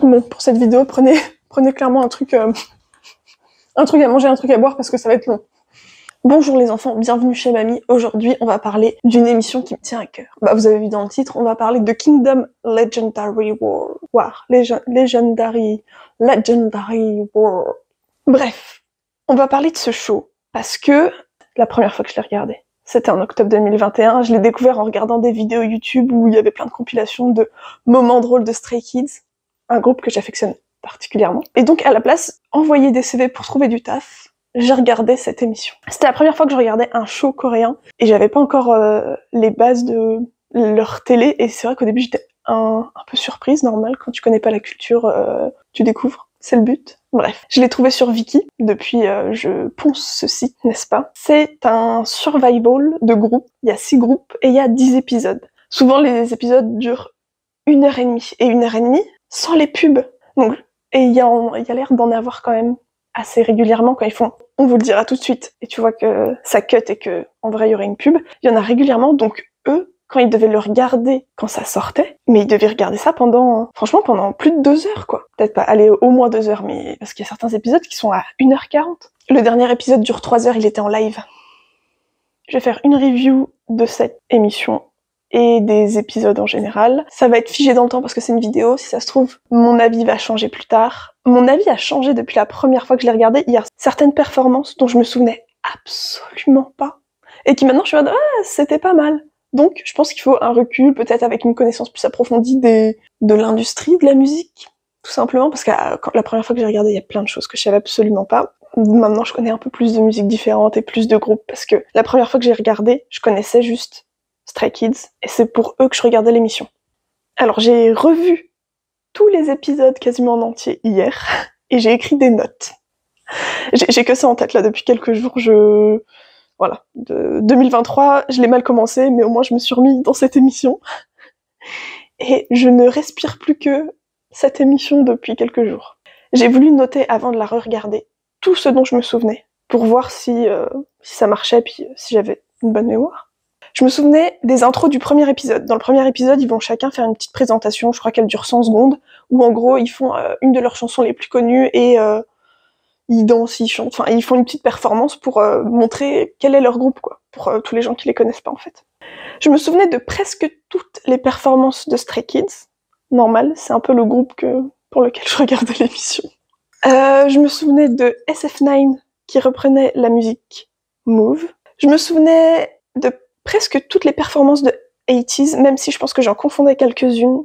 Bon, pour cette vidéo, prenez clairement un truc à manger, un truc à boire parce que ça va être long. Bonjour les enfants, bienvenue chez Mamie. Aujourd'hui, on va parler d'une émission qui me tient à cœur. Bah, vous avez vu dans le titre, on va parler de Kingdom Legendary War. Legendary War. Bref, on va parler de ce show parce que la première fois que je l'ai regardé, c'était en octobre 2021. Je l'ai découvert en regardant des vidéos YouTube où il y avait plein de compilations de moments drôles de Stray Kids, un groupe que j'affectionne particulièrement. Et donc, à la place, envoyer des CV pour trouver du taf, j'ai regardé cette émission. C'était la première fois que je regardais un show coréen et j'avais pas encore les bases de leur télé, et c'est vrai qu'au début j'étais un peu surprise, normal, quand tu connais pas la culture, tu découvres, c'est le but. Bref, je l'ai trouvé sur Viki, depuis je ponce ce site, n'est-ce pas? C'est un survival de groupe, il y a 6 groupes et il y a 10 épisodes. Souvent les épisodes durent 1h30, et 1h30 sans les pubs. Donc, et il y a l'air d'en avoir quand même assez régulièrement quand ils font « on vous le dira tout de suite » et tu vois que ça cut et que en vrai il y aurait une pub. Il y en a régulièrement, donc eux, quand ils devaient le regarder quand ça sortait, mais ils devaient regarder ça pendant plus de 2 heures, quoi. Peut-être pas, allez, au moins 2 heures, mais parce qu'il y a certains épisodes qui sont à 1h40. Le dernier épisode dure 3 heures, il était en live. Je vais faire une review de cette émission et des épisodes en général. Ça va être figé dans le temps parce que c'est une vidéo, si ça se trouve, mon avis va changer plus tard. Mon avis a changé depuis la première fois que je l'ai regardé. Il y a certaines performances dont je me souvenais absolument pas, et qui maintenant je suis en mode « ah, c'était pas mal ». Donc je pense qu'il faut un recul, peut-être avec une connaissance plus approfondie de l'industrie de la musique, tout simplement, parce que la première fois que j'ai regardé, il y a plein de choses que je savais absolument pas. Maintenant je connais un peu plus de musiques différentes et plus de groupes, parce que la première fois que j'ai regardé, je connaissais juste Stray Kids, et c'est pour eux que je regardais l'émission. Alors j'ai revu tous les épisodes quasiment en entier hier, et j'ai écrit des notes. J'ai que ça en tête là depuis quelques jours, voilà. 2023, je l'ai mal commencé, mais au moins je me suis remis dans cette émission. Et je ne respire plus que cette émission depuis quelques jours. J'ai voulu noter avant de la re-regarder tout ce dont je me souvenais, pour voir si ça marchait, puis si j'avais une bonne mémoire. Je me souvenais des intros du premier épisode. Dans le premier épisode, ils vont chacun faire une petite présentation, je crois qu'elle dure 100 secondes, où en gros, ils font une de leurs chansons les plus connues, et ils dansent, ils chantent, enfin, ils font une petite performance pour montrer quel est leur groupe, quoi, pour tous les gens qui les connaissent pas, en fait. Je me souvenais de presque toutes les performances de Stray Kids. Normal, c'est un peu le groupe pour lequel je regardais l'émission. Je me souvenais de SF9 qui reprenait la musique Move. Je me souvenais de presque toutes les performances de 80s, même si je pense que j'en confondais quelques-unes.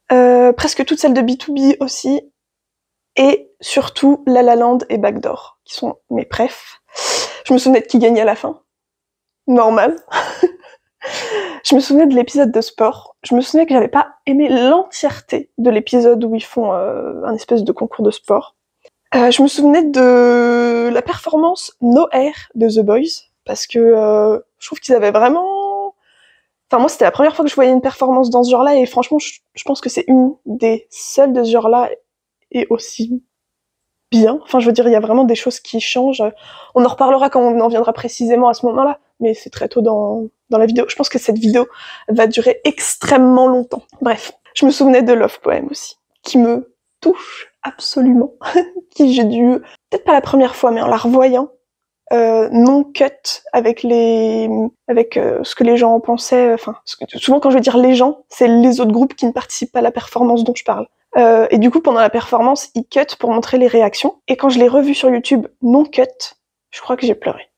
Presque toutes celles de B2B aussi. Et surtout La La Land et Backdoor, qui sont mes préfs. Je me souvenais de qui gagnait à la fin. Normal. Je me souvenais de l'épisode de sport. Je me souvenais que j'avais pas aimé l'entièreté de l'épisode où ils font un espèce de concours de sport. Je me souvenais de la performance No Air de The Boys, parce que je trouve qu'ils avaient vraiment... Enfin, moi, c'était la première fois que je voyais une performance dans ce genre-là, et franchement, je pense que c'est une des seules de ce genre-là, et aussi bien. Enfin, je veux dire, il y a vraiment des choses qui changent. On en reparlera quand on en viendra précisément à ce moment-là, mais c'est très tôt dans la vidéo. Je pense que cette vidéo va durer extrêmement longtemps. Bref, je me souvenais de Love Poem aussi, qui me touche absolument, qui j'ai dû, peut-être pas la première fois, mais en la revoyant, non cut avec ce que les gens en pensaient, enfin, souvent quand je veux dire les gens, c'est les autres groupes qui ne participent pas à la performance dont je parle. Et du coup, pendant la performance, ils cut pour montrer les réactions. Et quand je l'ai revue sur YouTube, non cut, je crois que j'ai pleuré.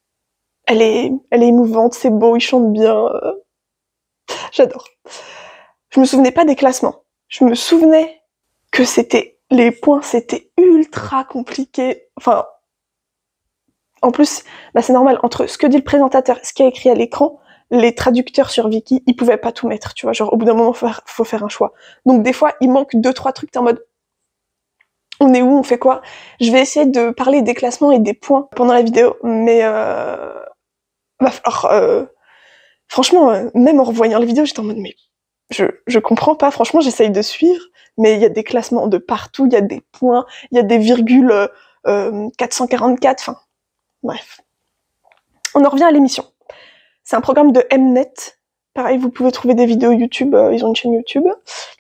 Elle est émouvante, c'est beau, ils chantent bien. J'adore. Je me souvenais pas des classements. Je me souvenais que les points, c'était ultra compliqué. Enfin, en plus, bah c'est normal, entre ce que dit le présentateur et ce qui est écrit à l'écran, les traducteurs sur Viki, ils pouvaient pas tout mettre, tu vois, genre au bout d'un moment, faut faire un choix. Donc des fois, il manque 2-3 trucs, t'es en mode on est où, on fait quoi? Je vais essayer de parler des classements et des points pendant la vidéo, mais va falloir... franchement, même en revoyant la vidéo, j'étais en mode mais je comprends pas, franchement, j'essaye de suivre, mais il y a des classements de partout, il y a des points, il y a des virgules 444, enfin, bref. On en revient à l'émission. C'est un programme de Mnet, pareil, vous pouvez trouver des vidéos YouTube, ils ont une chaîne YouTube,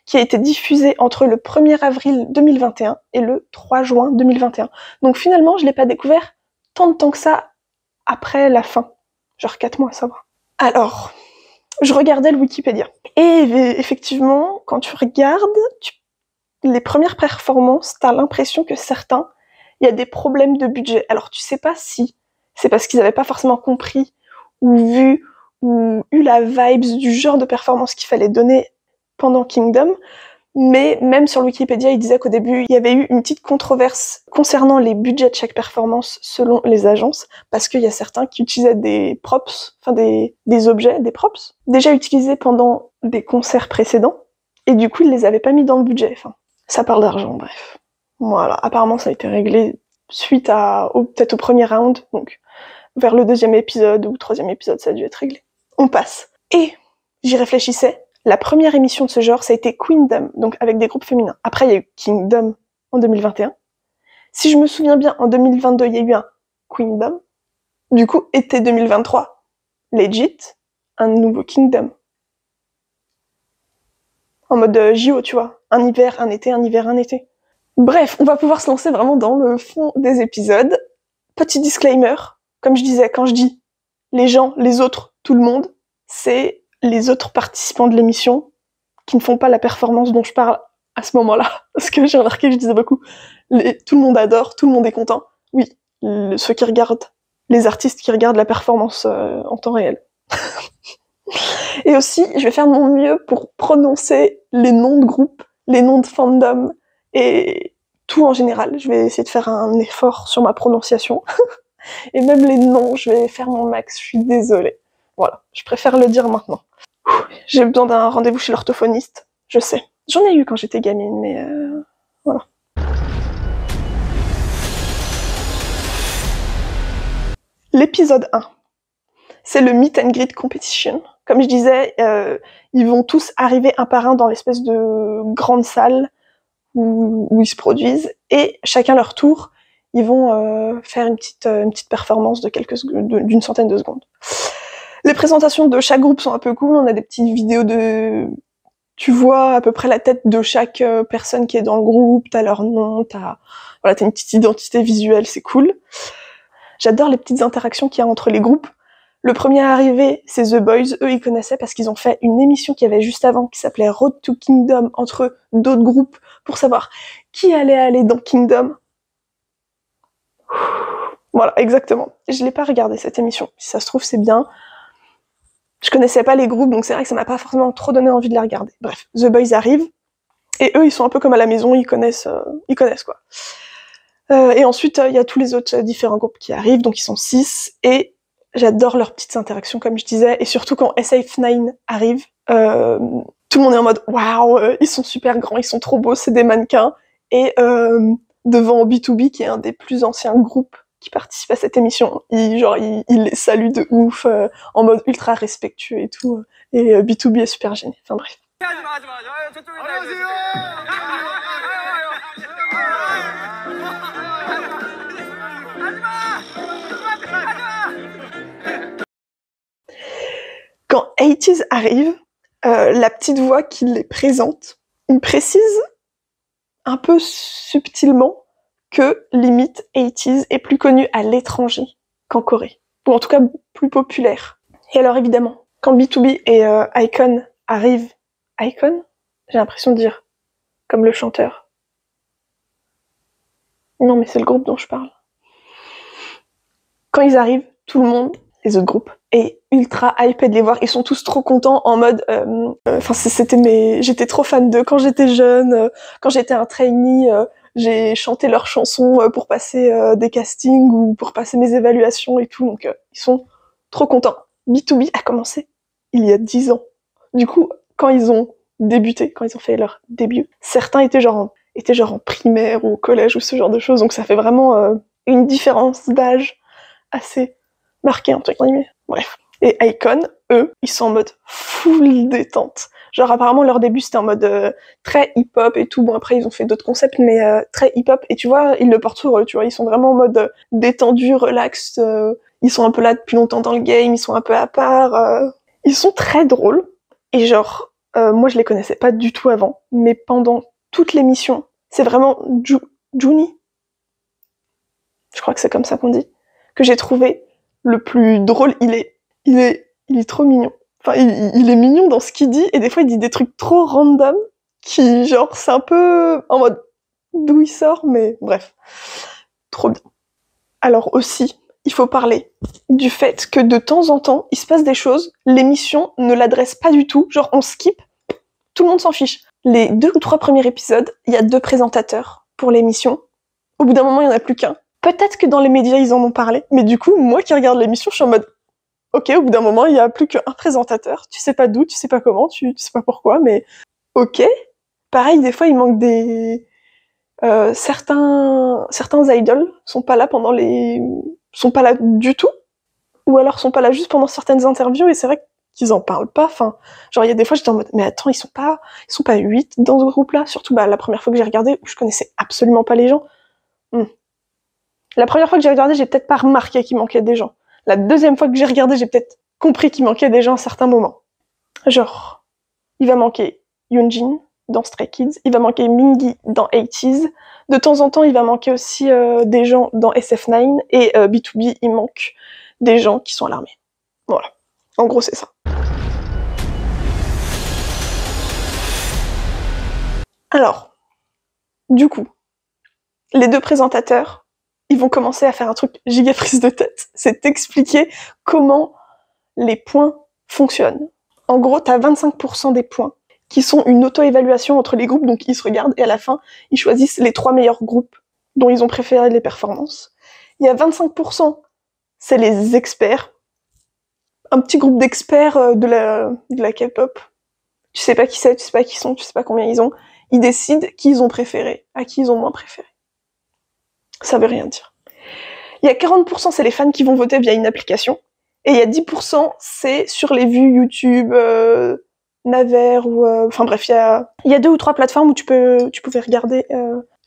qui a été diffusée entre le 1er avril 2021 et le 3 juin 2021. Donc finalement, je l'ai pas découvert tant de temps que ça après la fin. Genre 4 mois, ça va. Alors, je regardais le Wikipédia. Et effectivement, quand tu regardes, les premières performances, t'as l'impression que certains, il y a des problèmes de budget. Alors tu sais pas si c'est parce qu'ils avaient pas forcément compris ou vu ou eu la vibes du genre de performance qu'il fallait donner pendant Kingdom, mais même sur le Wikipédia, il disait qu'au début, il y avait eu une petite controverse concernant les budgets de chaque performance selon les agences, parce qu'il y a certains qui utilisaient des props, enfin des objets, des props, déjà utilisés pendant des concerts précédents, et du coup, ils les avaient pas mis dans le budget. Enfin, ça parle d'argent, bref. Voilà, apparemment, ça a été réglé suite peut-être au premier round, donc vers le 2e épisode ou 3e épisode, ça a dû être réglé. On passe. Et j'y réfléchissais, la première émission de ce genre, ça a été Queendom, donc avec des groupes féminins. Après, il y a eu Kingdom en 2021. Si je me souviens bien, en 2022, il y a eu un Queendom. Du coup, été 2023, legit, un nouveau Kingdom. En mode JO, tu vois. Un hiver, un été, un hiver, un été. Bref, on va pouvoir se lancer vraiment dans le fond des épisodes. Petit disclaimer, comme je disais, quand je dis les gens, les autres, tout le monde, c'est les autres participants de l'émission qui ne font pas la performance dont je parle à ce moment-là. Parce que j'ai remarqué que je disais beaucoup, tout le monde adore, tout le monde est content. Oui, ceux qui regardent, les artistes qui regardent la performance en temps réel. Et aussi, je vais faire de mon mieux pour prononcer les noms de groupes, les noms de fandom, et tout en général. Je vais essayer de faire un effort sur ma prononciation. Et même les noms, je vais faire mon max, je suis désolée. Voilà, je préfère le dire maintenant. J'ai besoin d'un rendez-vous chez l'orthophoniste, je sais. J'en ai eu quand j'étais gamine, mais voilà. L'épisode 1, c'est le Meet and Greet Competition. Comme je disais, ils vont tous arriver un par un dans l'espèce de grande salle où ils se produisent, et chacun leur tour, ils vont faire une petite performance d'une centaine de secondes. Les présentations de chaque groupe sont un peu cool, on a des petites vidéos tu vois à peu près la tête de chaque personne qui est dans le groupe, t'as leur nom, t'as une petite identité visuelle, c'est cool. J'adore les petites interactions qu'il y a entre les groupes. Le premier arrivé, c'est The Boys, eux ils connaissaient parce qu'ils ont fait une émission qu'il y avait juste avant qui s'appelait Road to Kingdom entre d'autres groupes pour savoir qui allait aller dans Kingdom. Voilà, exactement. Je l'ai pas regardé cette émission, si ça se trouve c'est bien. Je connaissais pas les groupes, donc c'est vrai que ça m'a pas forcément trop donné envie de les regarder. Bref, The Boys arrivent, et eux, ils sont un peu comme à la maison, ils connaissent quoi. Et ensuite, il y a tous les autres différents groupes qui arrivent, donc ils sont 6, et j'adore leurs petites interactions, comme je disais, et surtout quand SF9 arrive, tout le monde est en mode « Waouh, ils sont super grands, ils sont trop beaux, c'est des mannequins », et devant B2B, qui est un des plus anciens groupes qui participent à cette émission, il les salue de ouf, en mode ultra respectueux et tout, et B2B est super gêné, enfin bref. Quand 80s arrive, la petite voix qui les présente, il précise un peu subtilement que limite 80s est plus connu à l'étranger qu'en Corée. Ou en tout cas plus populaire. Et alors évidemment, quand B2B et iKON arrivent... iKON ? J'ai l'impression de dire comme le chanteur. Non mais c'est le groupe dont je parle. Quand ils arrivent, tout le monde, les autres groupes, est ultra hypé de les voir. Ils sont tous trop contents en mode... j'étais trop fan d'eux quand j'étais jeune, quand j'étais un trainee... j'ai chanté leurs chansons pour passer des castings ou pour passer mes évaluations et tout, donc ils sont trop contents. B2B a commencé il y a 10 ans. Du coup, quand ils ont débuté, quand ils ont fait leur début, certains étaient genre en primaire ou au collège ou ce genre de choses, donc ça fait vraiment une différence d'âge assez marquée, entre guillemets. Bref. Et iKON, eux, ils sont en mode full détente. Genre apparemment leur début c'était en mode très hip-hop et tout, bon après ils ont fait d'autres concepts mais très hip-hop, et tu vois, ils le portent sur eux, tu vois, ils sont vraiment en mode détendu, relax, ils sont un peu là depuis longtemps dans le game, ils sont un peu à part, Ils sont très drôles, et genre, moi je les connaissais pas du tout avant, mais pendant toute l'émission, c'est vraiment Juni, je crois que c'est comme ça qu'on dit, que j'ai trouvé le plus drôle. Il est trop mignon. Enfin, il est mignon dans ce qu'il dit, et des fois il dit des trucs trop random, qui, genre, c'est un peu en mode d'où il sort, mais bref, trop bien. Alors aussi, il faut parler du fait que de temps en temps, il se passe des choses, l'émission ne l'adresse pas du tout, genre on skip, tout le monde s'en fiche. Les 2 ou 3 premiers épisodes, il y a 2 présentateurs pour l'émission. Au bout d'un moment, il n'y en a plus qu'un. Peut-être que dans les médias, ils en ont parlé, mais du coup, moi qui regarde l'émission, je suis en mode ok, au bout d'un moment, il n'y a plus qu'un présentateur, tu sais pas d'où, tu sais pas comment, tu sais pas pourquoi, mais ok. Pareil, des fois, il manque des... certains idols sont pas là sont pas là du tout, ou alors sont pas là juste pendant certaines interviews, et c'est vrai qu'ils en parlent pas, enfin, genre il y a des fois j'étais en mode, mais attends, ils sont pas 8 dans ce groupe-là, surtout la première fois que j'ai regardé, où je connaissais absolument pas les gens. La première fois que j'ai regardé, j'ai peut-être pas remarqué qu'il manquait des gens. La deuxième fois que j'ai regardé, j'ai peut-être compris qu'il manquait des gens à certains moments. Genre, il va manquer Yoonjin dans Stray Kids, il va manquer Mingi dans 80s, de temps en temps il va manquer aussi des gens dans SF9, et B2B, il manque des gens qui sont à l'armée. Voilà, en gros c'est ça. Alors, du coup, les 2 présentateurs, ils vont commencer à faire un truc giga prise de tête, c'est expliquer comment les points fonctionnent. En gros, t'as 25% des points qui sont une auto-évaluation entre les groupes, donc ils se regardent, et à la fin, ils choisissent les 3 meilleurs groupes dont ils ont préféré les performances. Il y a 25%, c'est les experts, un petit groupe d'experts de la K-pop. Tu sais pas qui c'est, tu sais pas qui sont, tu sais pas combien ils ont. Ils décident qui ils ont préféré, à qui ils ont moins préféré. Ça veut rien dire. Il y a 40%, c'est les fans qui vont voter via une application, et il y a 10%, c'est sur les vues YouTube, Naver, ou... Enfin bref, il y a 2 ou 3 plateformes où tu pouvais regarder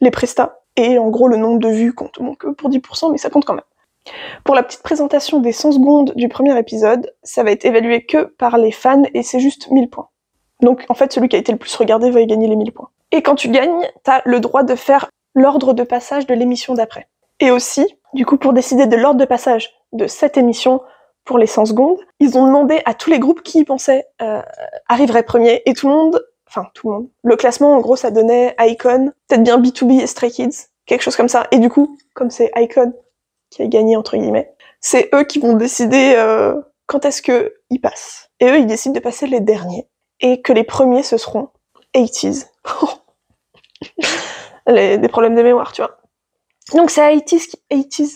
les prestats, et en gros, le nombre de vues compte. Donc pour 10%, mais ça compte quand même. Pour la petite présentation des 100 secondes du premier épisode, ça va être évalué que par les fans, et c'est juste 1000 points. Donc en fait, celui qui a été le plus regardé va y gagner les 1000 points. Et quand tu gagnes, t'as le droit de faire l'ordre de passage de l'émission d'après. Et aussi, du coup, pour décider de l'ordre de passage de cette émission pour les 100 secondes, ils ont demandé à tous les groupes qui pensaient arriveraient premier, et tout le monde, le classement, en gros, ça donnait iKON, peut-être bien B2B et Stray Kids, quelque chose comme ça. Et du coup, comme c'est iKON qui a gagné, entre guillemets, c'est eux qui vont décider quand est-ce qu'ils passent. Et eux, ils décident de passer les derniers, et que les premiers, ce seront 80s. Des problèmes de mémoire, tu vois. Donc c'est 80s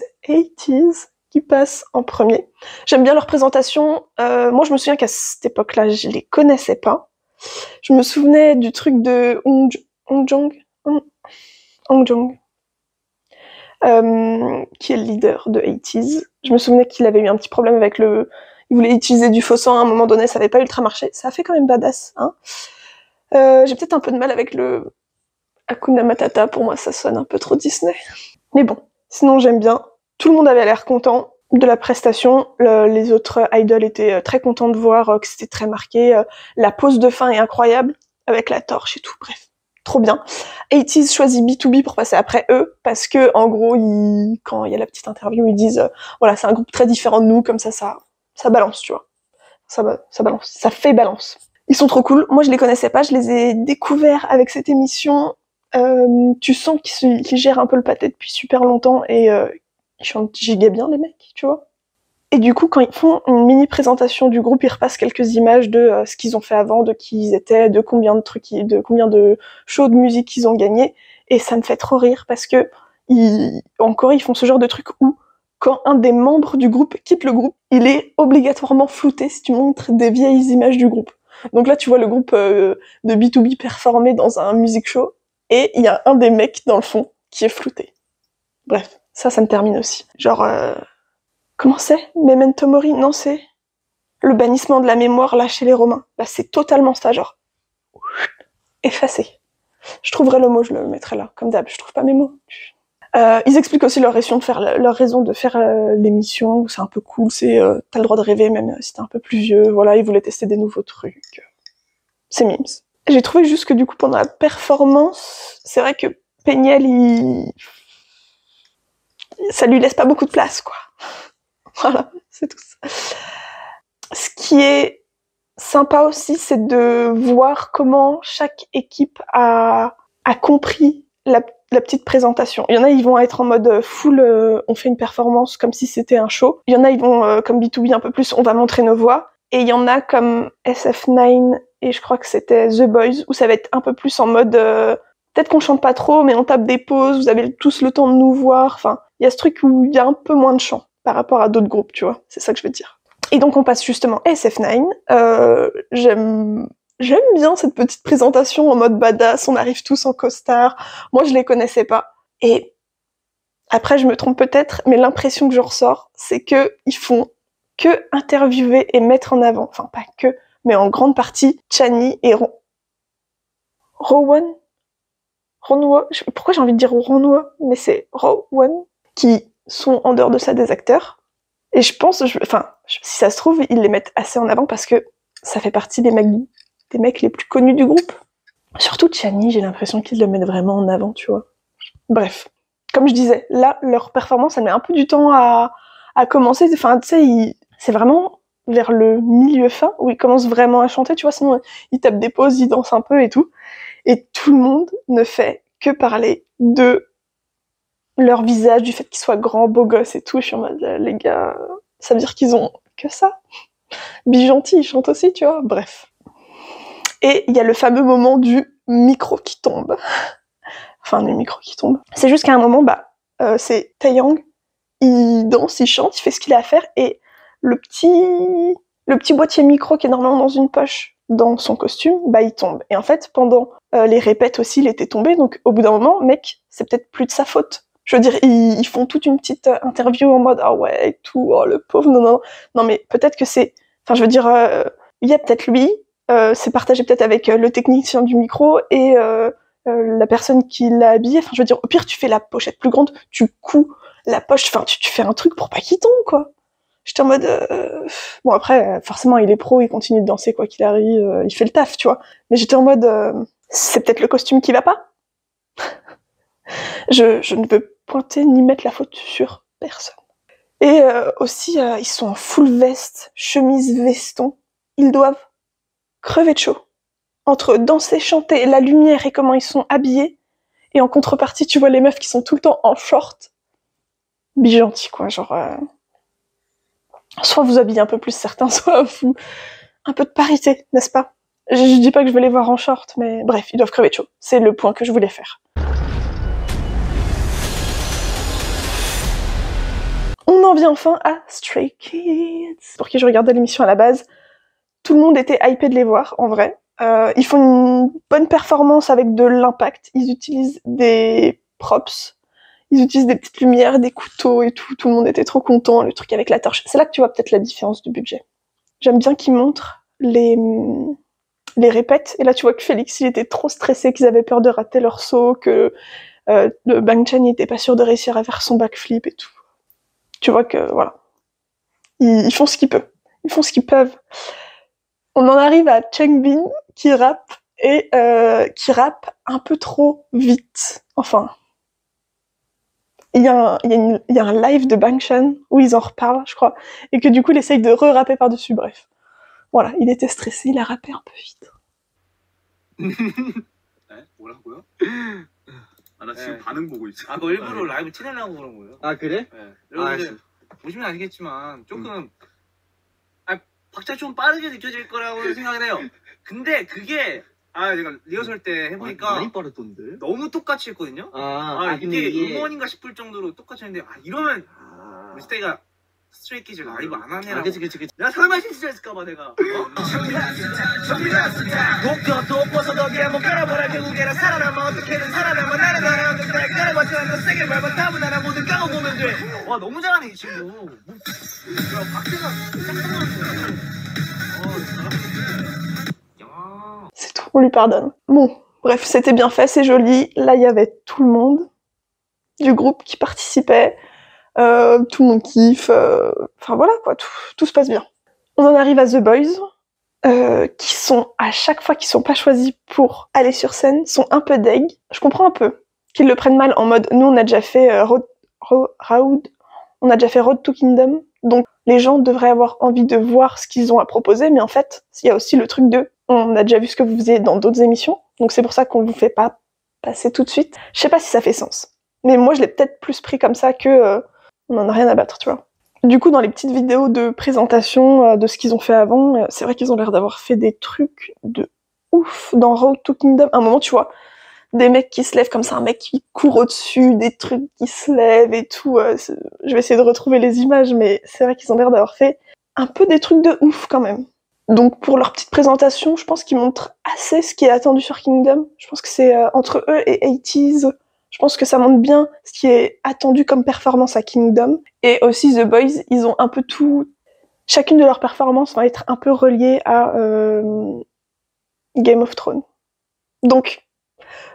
qui passent en premier. J'aime bien leur présentation. Moi, je me souviens qu'à cette époque-là, je les connaissais pas. Je me souvenais du truc de Hongjoong, qui est le leader de 80s. Je me souvenais qu'il avait eu un petit problème avec il voulait utiliser du faux sang à un moment donné, ça avait pas ultra marché. Ça a fait quand même badass, hein. J'ai peut-être un peu de mal avec le Hakuna Matata, pour moi ça sonne un peu trop Disney. Mais bon, sinon j'aime bien. Tout le monde avait l'air content de la prestation. Les autres idols étaient très contents de voir que c'était très marqué. La pose de fin est incroyable, avec la torche et tout, bref. Trop bien. 80s choisit B2B pour passer après eux, parce que, en gros, quand il y a la petite interview, ils disent, voilà, c'est un groupe très différent de nous, comme ça balance, tu vois. Ça balance. Ça fait balance. Ils sont trop cool. Moi, je les connaissais pas, je les ai découverts avec cette émission. Tu sens qu'ils gèrent un peu le pâté depuis super longtemps, et ils chantent giga bien, les mecs, tu vois. Et du coup, quand ils font une mini présentation du groupe, ils repassent quelques images de ce qu'ils ont fait avant, de qui ils étaient, de combien de shows de musique ils ont gagné, et ça me fait trop rire, parce que en Corée, ils font ce genre de truc où, quand un des membres du groupe quitte le groupe, il est obligatoirement flouté si tu montres des vieilles images du groupe. Donc là, tu vois le groupe de B2B performer dans un music show, et il y a un des mecs dans le fond qui est flouté. Bref, ça me termine aussi. Genre, comment c'est ? Memento Mori ? Non, c'est le bannissement de la mémoire là chez les Romains. Bah, c'est totalement ça, genre effacé. Je trouverai le mot, je le mettrai là, comme d'hab. Je trouve pas mes mots. Ils expliquent aussi leur raison de faire l'émission, c'est un peu cool, c'est t'as le droit de rêver même si t'es un peu plus vieux, voilà, ils voulaient tester des nouveaux trucs. C'est mimes. J'ai trouvé juste que du coup pendant la performance, c'est vrai que Peniel, ça lui laisse pas beaucoup de place, quoi. Voilà, c'est tout ça. Ce qui est sympa aussi, c'est de voir comment chaque équipe a compris la petite présentation. Il y en a, ils vont être en mode full, on fait une performance comme si c'était un show. Il y en a, ils vont, comme B2B un peu plus, on va montrer nos voix. Et il y en a comme SF9 et je crois que c'était The Boys, où ça va être un peu plus en mode, peut-être qu'on chante pas trop, mais on tape des pauses, vous avez tous le temps de nous voir. Enfin, il y a ce truc où il y a un peu moins de chant par rapport à d'autres groupes, tu vois. C'est ça que je veux dire. Et donc on passe justement à SF9. J'aime bien cette petite présentation en mode badass, on arrive tous en costard. Moi, je les connaissais pas. Et après, je me trompe peut-être, mais l'impression que je ressors, c'est que ils font que interviewer et mettre en avant, enfin pas que, mais en grande partie, Chani et Rowan. Pourquoi j'ai envie de dire Ronwa, mais c'est Rowan, qui sont en dehors de ça des acteurs. Et je pense, si ça se trouve, ils les mettent assez en avant parce que ça fait partie des mecs les plus connus du groupe. Surtout Chani, j'ai l'impression qu'ils le mettent vraiment en avant, tu vois. Bref. Comme je disais, là, leur performance, elle met un peu du temps à commencer. Enfin, tu sais, c'est vraiment vers le milieu fin où ils commencent vraiment à chanter, tu vois, sinon ils tapent des pauses, ils dansent un peu et tout. Et tout le monde ne fait que parler de leur visage, du fait qu'ils soient grands, beaux gosses et tout. Je suis en mode, les gars, ça veut dire qu'ils ont que ça. Bijanti, ils chantent aussi, tu vois. Bref. Et il y a le fameux moment du micro qui tombe. Enfin, du micro qui tombe. C'est juste qu'à un moment, c'est Taeyang, il danse, il chante, il fait ce qu'il a à faire, et le petit boîtier micro qui est normalement dans une poche dans son costume, il tombe. Et en fait, pendant les répètes aussi, il était tombé, donc au bout d'un moment, mec, c'est peut-être plus de sa faute. Je veux dire, ils font toute une petite interview en mode « Ah ouais, et tout, oh le pauvre, non, non. » Non mais peut-être que c'est... Enfin, je veux dire, il y a peut-être lui, c'est partagé peut-être avec le technicien du micro et la personne qui l'a habillé. Enfin, je veux dire, au pire, tu fais la pochette plus grande, tu couds la poche, enfin, tu fais un truc pour pas qu'il tombe, quoi. J'étais en mode... Bon, après, forcément, il est pro, il continue de danser quoi qu'il arrive, il fait le taf, tu vois. Mais j'étais en mode... c'est peut-être le costume qui va pas. Je ne veux pointer ni mettre la faute sur personne. Et aussi, ils sont en full veste, chemise veston. Ils doivent crever de chaud. Entre danser, chanter, la lumière et comment ils sont habillés. Et en contrepartie, tu vois les meufs qui sont tout le temps en short. Bijanti, quoi, genre... Soit vous habillez un peu plus certains, soit vous... Un peu de parité, n'est-ce pas? Je dis pas que je veux les voir en short, mais bref, ils doivent crever de chaud. C'est le point que je voulais faire. On en vient enfin à Stray Kids, pour qui je regardais l'émission à la base. Tout le monde était hypé de les voir, en vrai. Ils font une bonne performance avec de l'impact. Ils utilisent des props. Ils utilisent des petites lumières, des couteaux et tout. Tout le monde était trop content. Le truc avec la torche. C'est là que tu vois peut-être la différence du budget. J'aime bien qu'ils montrent les répètes. Et là, tu vois que Félix, il était trop stressé, qu'ils avaient peur de rater leur saut, que le Bang Chan, il était pas sûr de réussir à faire son backflip et tout. Tu vois que, voilà. Ils font ce qu'ils peuvent. Ils font ce qu'ils peuvent. On en arrive à Changbin qui rappe et qui rappe un peu trop vite. Enfin, il y a un live de Bang Chan où ils en reparlent, je crois, et que du coup il essaye de re-rapper par-dessus. Bref, voilà, il était stressé, il a rappé un peu vite. 뭐라고요? 아, 나 지금 반응 보고 있어. 아, 너 일부러 라이브 티내려고 그런 거예요? 아, 그래? 네. 여러분들 보시면 아시겠지만 조금 박자 좀 빠르게 느껴질 거라고 생각을 해요. 근데 그게 제가 리허설 때 해보니까 많이 빠르던데? 너무 똑같이 했거든요. 이게 음원인가 싶을 정도로 똑같이 했는데 이러면 우리 스테이가 스트레이키즈 라이브 안 하네라고. 그치. 내가 설마 실수했을까봐 내가. 목표도 벗어도 못 깔아보라 결국에는 살아남아 어떻게든 살아남아 나는 깔아봤지 않고 세게 밟아 다문화나 모든 까고보면 돼. 와 너무 잘하네 이 친구. 야 박대가 C'est tout, on lui pardonne. Bon, bref, c'était bien fait, c'est joli. Là, il y avait tout le monde. du groupe qui participaient, tout le monde kiffe, enfin voilà quoi, tout se passe bien. On en arrive à The Boys, qui sont, à chaque fois qu'ils sont pas choisis pour aller sur scène, sont un peu deg. Je comprends un peu qu'ils le prennent mal en mode, nous on a déjà fait Road to Kingdom, donc les gens devraient avoir envie de voir ce qu'ils ont à proposer, mais en fait, il y a aussi le truc de, on a déjà vu ce que vous faisiez dans d'autres émissions, donc c'est pour ça qu'on vous fait pas passer tout de suite. Je sais pas si ça fait sens, mais moi je l'ai peut-être plus pris comme ça que on en a rien à battre, tu vois. Du coup, dans les petites vidéos de présentation de ce qu'ils ont fait avant, c'est vrai qu'ils ont l'air d'avoir fait des trucs de ouf dans Road to Kingdom. À un moment, tu vois, des mecs qui se lèvent comme ça, un mec qui court au-dessus, des trucs qui se lèvent et tout. Je vais essayer de retrouver les images, mais c'est vrai qu'ils ont l'air d'avoir fait un peu des trucs de ouf quand même. Donc pour leur petite présentation, je pense qu'ils montrent assez ce qui est attendu sur Kingdom. Je pense que c'est entre eux et 80s. Je pense que ça montre bien ce qui est attendu comme performance à Kingdom. Et aussi The Boys, ils ont un peu tout... Chacune de leurs performances va être un peu reliée à Game of Thrones. Donc,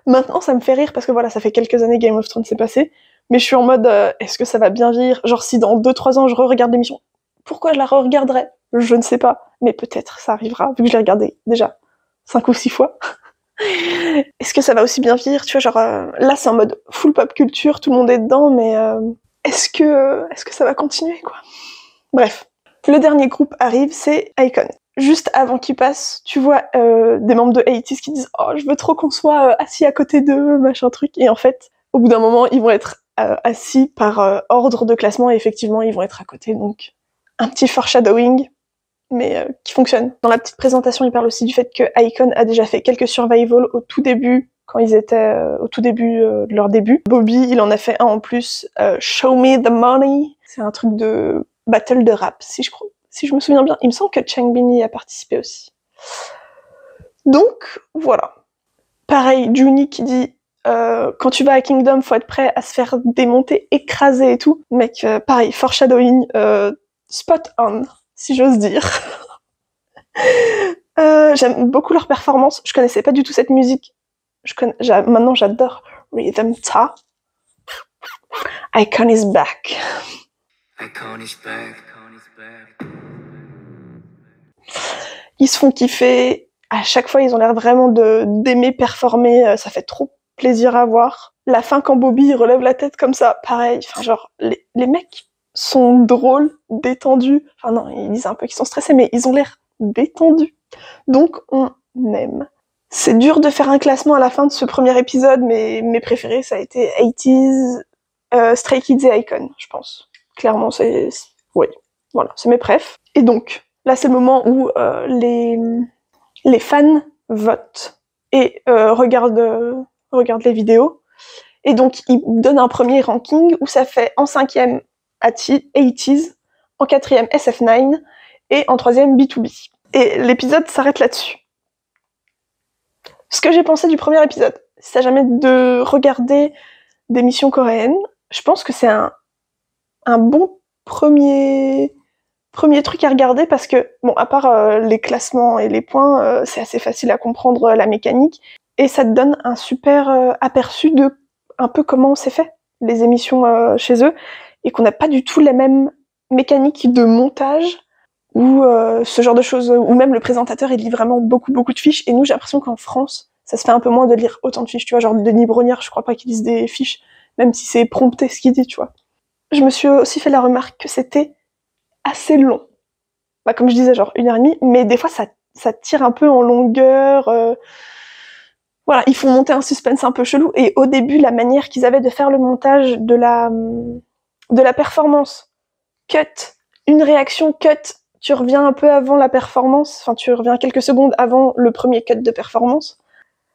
maintenant ça me fait rire parce que voilà, ça fait quelques années Game of Thrones s'est passé, mais je suis en mode, est-ce que ça va bien vieillir? Genre si dans 2-3 ans je re-regarde l'émission, pourquoi je la re-regarderais? Je ne sais pas, mais peut-être ça arrivera, vu que je l'ai regardée déjà 5 ou 6 fois. Est-ce que ça va aussi bien vieillir? Tu vois, genre, là c'est en mode full pop culture, tout le monde est dedans, mais est-ce que ça va continuer, quoi? Bref. Le dernier groupe arrive, c'est iKON. Juste avant qu'ils passent, tu vois des membres de 80s qui disent « Oh, je veux trop qu'on soit assis à côté d'eux, machin truc », et en fait, au bout d'un moment, ils vont être assis par ordre de classement, et effectivement, ils vont être à côté, donc un petit foreshadowing, mais qui fonctionne. Dans la petite présentation, il parle aussi du fait que iKON a déjà fait quelques survival au tout début, quand ils étaient au tout début de leur début. Bobby, il en a fait un en plus, Show Me the Money, c'est un truc de battle de rap, si je me souviens bien. Il me semble que Changbin y a participé aussi. Donc, voilà. Pareil, Juni qui dit quand tu vas à Kingdom, faut être prêt à se faire démonter, écraser et tout. Mec, pareil, foreshadowing, spot on, si j'ose dire. J'aime beaucoup leur performance. Je connaissais pas du tout cette musique. Maintenant, j'adore Rhythm Ta. iKON is back. iKON is back. Ils se font kiffer. À chaque fois, ils ont l'air vraiment d'aimer performer. Ça fait trop plaisir à voir. La fin, quand Bobby relève la tête comme ça, pareil. Enfin, genre, les mecs sont drôles, détendus. Enfin non, ils disent un peu qu'ils sont stressés, mais ils ont l'air détendus. Donc, on aime. C'est dur de faire un classement à la fin de ce premier épisode, mais mes préférés, ça a été 80s, Stray Kids et iKON, je pense. Clairement, oui, voilà, c'est mes préfs. Et donc, là, c'est le moment où les fans votent et regardent les vidéos. Et donc, ils donnent un premier ranking où ça fait en 5e 80s, en 4e SF9 et en 3e B2B. Et l'épisode s'arrête là-dessus. Ce que j'ai pensé du premier épisode, si t'as jamais de regarder d'émissions coréennes, je pense que c'est un bon premier truc à regarder parce que, bon, à part les classements et les points, c'est assez facile à comprendre la mécanique et ça te donne un super aperçu de un peu comment c'est fait, les émissions chez eux, et qu'on n'a pas du tout la même mécanique de montage ou ce genre de choses, ou même le présentateur il lit vraiment beaucoup de fiches, et nous j'ai l'impression qu'en France, ça se fait un peu moins de lire autant de fiches, tu vois, genre Denis Brognard, je crois pas qu'il lise des fiches, même si c'est prompté ce qu'il dit, tu vois. Je me suis aussi fait la remarque que c'était assez long. Bah, comme je disais, genre 1h30, mais des fois ça tire un peu en longueur. Voilà, ils font monter un suspense un peu chelou. Et au début, la manière qu'ils avaient de faire le montage de la performance, cut, une réaction, cut, tu reviens un peu avant la performance, enfin tu reviens quelques secondes avant le premier cut de performance.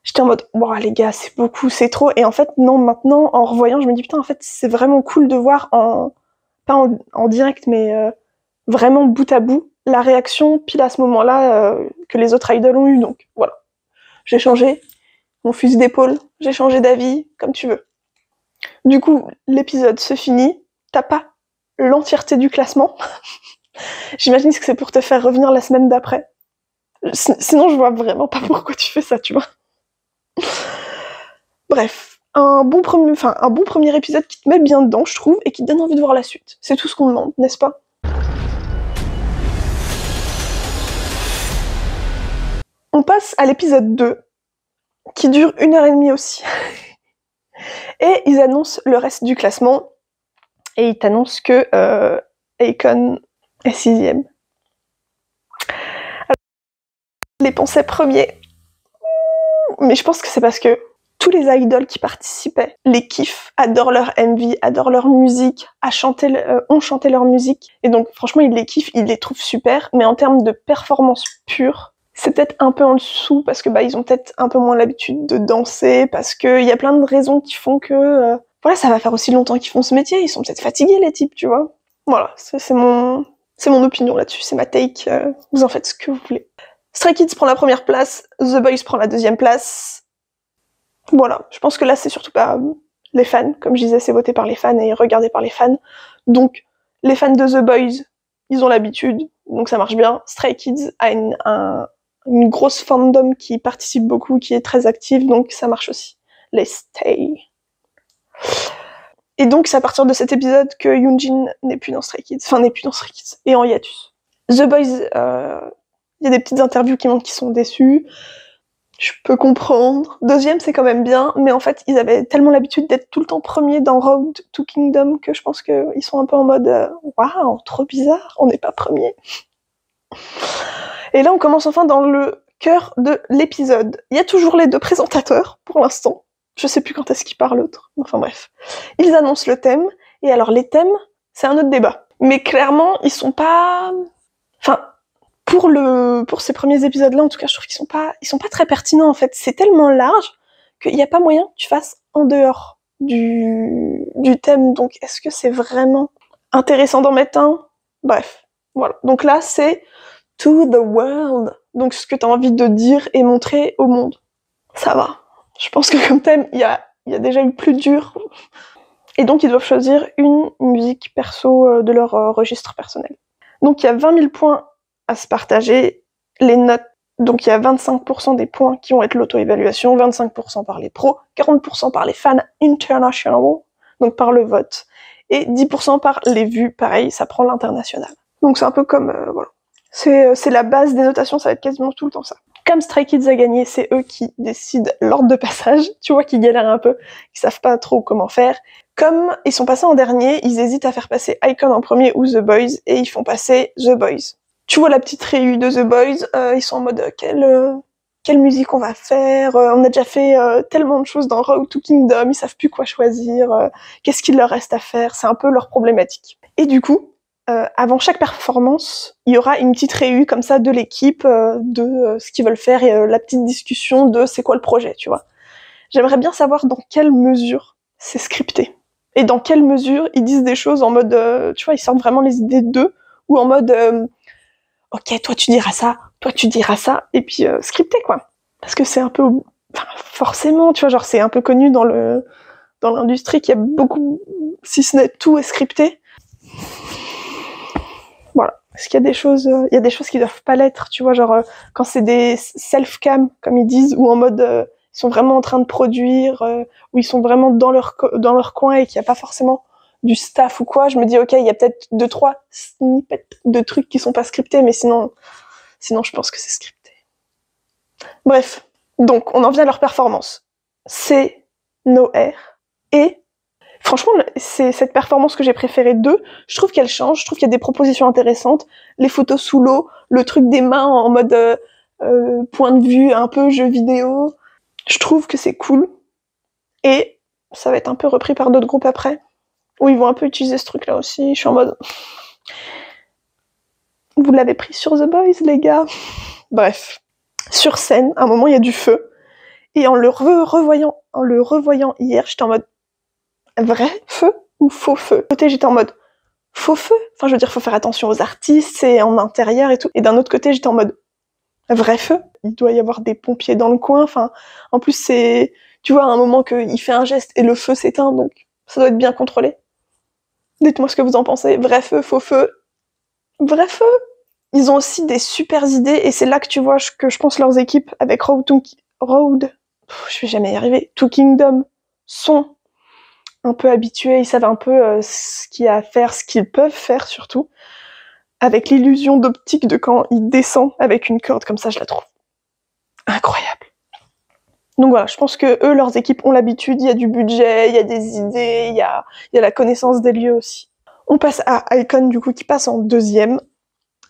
J'étais en mode, wow, les gars, c'est beaucoup, c'est trop. Et en fait, non, maintenant, en revoyant, je me dis, putain, en fait, c'est vraiment cool de voir pas en direct, mais vraiment bout à bout, la réaction pile à ce moment-là que les autres idols ont eu. Donc, voilà. J'ai changé mon fusil d'épaule, j'ai changé d'avis, comme tu veux. Du coup, l'épisode se finit, t'as pas l'entièreté du classement. J'imagine que c'est pour te faire revenir la semaine d'après. Sinon, je vois vraiment pas pourquoi tu fais ça, tu vois. Bref, un bon premier épisode qui te met bien dedans, je trouve, et qui te donne envie de voir la suite. C'est tout ce qu'on demande, n'est-ce pas? On passe à l'épisode 2, qui dure 1h30 aussi. Et ils annoncent le reste du classement, et ils t'annoncent que Akon est 6ème. Alors, je les pensais premiers, mais je pense que c'est parce que tous les idoles qui participaient les kiffent, adorent leur MV, adorent leur musique, ont chanté leur musique, et donc franchement ils les kiffent, ils les trouvent super, mais en termes de performance pure, c'est peut-être un peu en dessous, parce que ils ont peut-être un peu moins l'habitude de danser, parce qu'il y a plein de raisons qui font que... voilà, ça va faire aussi longtemps qu'ils font ce métier, ils sont peut-être fatigués les types, tu vois. Voilà, c'est mon opinion là-dessus, c'est ma take, vous en faites ce que vous voulez. Stray Kids prend la première place, The Boys prend la deuxième place. Voilà, je pense que là c'est surtout pas les fans, comme je disais, c'est voté par les fans et regardé par les fans. Donc les fans de The Boys, ils ont l'habitude, donc ça marche bien. Stray Kids a une grosse fandom qui participe beaucoup, qui est très active, donc ça marche aussi. Les stay. Et donc c'est à partir de cet épisode que Yoonjin n'est plus dans Stray Kids, et en hiatus. The Boys, y a des petites interviews qui montrent qu'ils sont déçus. Je peux comprendre. Deuxième, c'est quand même bien, mais en fait, ils avaient tellement l'habitude d'être tout le temps premiers dans Road to Kingdom que je pense qu'ils sont un peu en mode waouh, trop bizarre, on n'est pas premiers. Et là, on commence enfin dans le cœur de l'épisode. Il y a toujours les deux présentateurs, pour l'instant. Je sais plus quand est-ce qu'ils parlent l'autre. Enfin bref. Ils annoncent le thème, et alors les thèmes, c'est un autre débat. Mais clairement, ils sont pas... Enfin... Pour ces premiers épisodes-là, en tout cas, je trouve qu'ils sont pas très pertinents, en fait. C'est tellement large qu'il n'y a pas moyen que tu fasses en dehors du thème. Donc, est-ce que c'est vraiment intéressant d'en mettre un? Bref, voilà. Donc là, c'est to the world. Donc, ce que tu as envie de dire et montrer au monde. Ça va. Je pense que comme thème, il y a déjà eu plus dur. Et donc, ils doivent choisir une musique perso de leur registre personnel. Donc, il y a 20 000 points à se partager, les notes, donc il y a 25% des points qui vont être l'auto-évaluation, 25% par les pros, 40% par les fans international, donc par le vote, et 10% par les vues, pareil, ça prend l'international. Donc c'est un peu comme, voilà. C'est la base des notations, ça va être quasiment tout le temps ça. Comme Stray Kids a gagné, c'est eux qui décident l'ordre de passage, tu vois, qui galèrent un peu, qui savent pas trop comment faire. Comme ils sont passés en dernier, ils hésitent à faire passer Akon en premier ou The Boys, et ils font passer The Boys. Tu vois la petite réu de The Boys, ils sont en mode quelle musique on va faire, on a déjà fait tellement de choses dans Road to Kingdom, ils savent plus quoi choisir, qu'est-ce qu'il leur reste à faire, c'est un peu leur problématique. Et du coup, avant chaque performance, il y aura une petite réu comme ça de l'équipe, de ce qu'ils veulent faire, et la petite discussion de c'est quoi le projet, tu vois. J'aimerais bien savoir dans quelle mesure c'est scripté, et dans quelle mesure ils disent des choses en mode, tu vois, ils sortent vraiment les idées d'eux, ou en mode... ok, toi tu diras ça, et puis scripté quoi. Parce que c'est un peu, enfin, forcément, tu vois, genre c'est un peu connu dans l'industrie qu'il y a beaucoup, si ce n'est tout est scripté. Voilà. Parce qu'il y a des choses qui doivent pas l'être, tu vois, genre quand c'est des self-cam, comme ils disent, ou en mode, ils sont vraiment en train de produire, ou ils sont vraiment dans leur coin et qu'il n'y a pas forcément du staff ou quoi, je me dis ok, il y a peut-être 2-3 snippets de trucs qui sont pas scriptés, mais sinon je pense que c'est scripté. Bref, donc on en vient à leur performance. C'est No Air, et franchement c'est cette performance que j'ai préférée d'eux. Je trouve qu'elle change, je trouve qu'il y a des propositions intéressantes, les photos sous l'eau, le truc des mains en mode point de vue un peu jeu vidéo, je trouve que c'est cool, et ça va être un peu repris par d'autres groupes après, où ils vont un peu utiliser ce truc-là aussi. Je suis en mode... Vous l'avez pris sur The Boys, les gars. Bref. Sur scène, à un moment, il y a du feu. Et en le revoyant hier, j'étais en mode... Vrai feu ou faux feu? Côté, j'étais en mode... Faux feu? Enfin, je veux dire, faut faire attention aux artistes, c'est en intérieur et tout. Et d'un autre côté, j'étais en mode... Vrai feu? Il doit y avoir des pompiers dans le coin. Enfin, en plus, c'est... Tu vois, à un moment qu'il fait un geste et le feu s'éteint, donc ça doit être bien contrôlé. Dites-moi ce que vous en pensez. Vrai feu, faux feu? Vrai feu? Ils ont aussi des super idées, et c'est là que tu vois que je pense leurs équipes avec je vais jamais y arriver, to Kingdom sont un peu habitués, ils savent un peu ce qu'il y a à faire, ce qu'ils peuvent faire surtout, avec l'illusion d'optique de quand ils descendent avec une corde comme ça, je la trouve incroyable. Donc voilà, je pense que eux, leurs équipes ont l'habitude, il y a du budget, il y a des idées, il y a la connaissance des lieux aussi. On passe à Icon, du coup, qui passe en deuxième.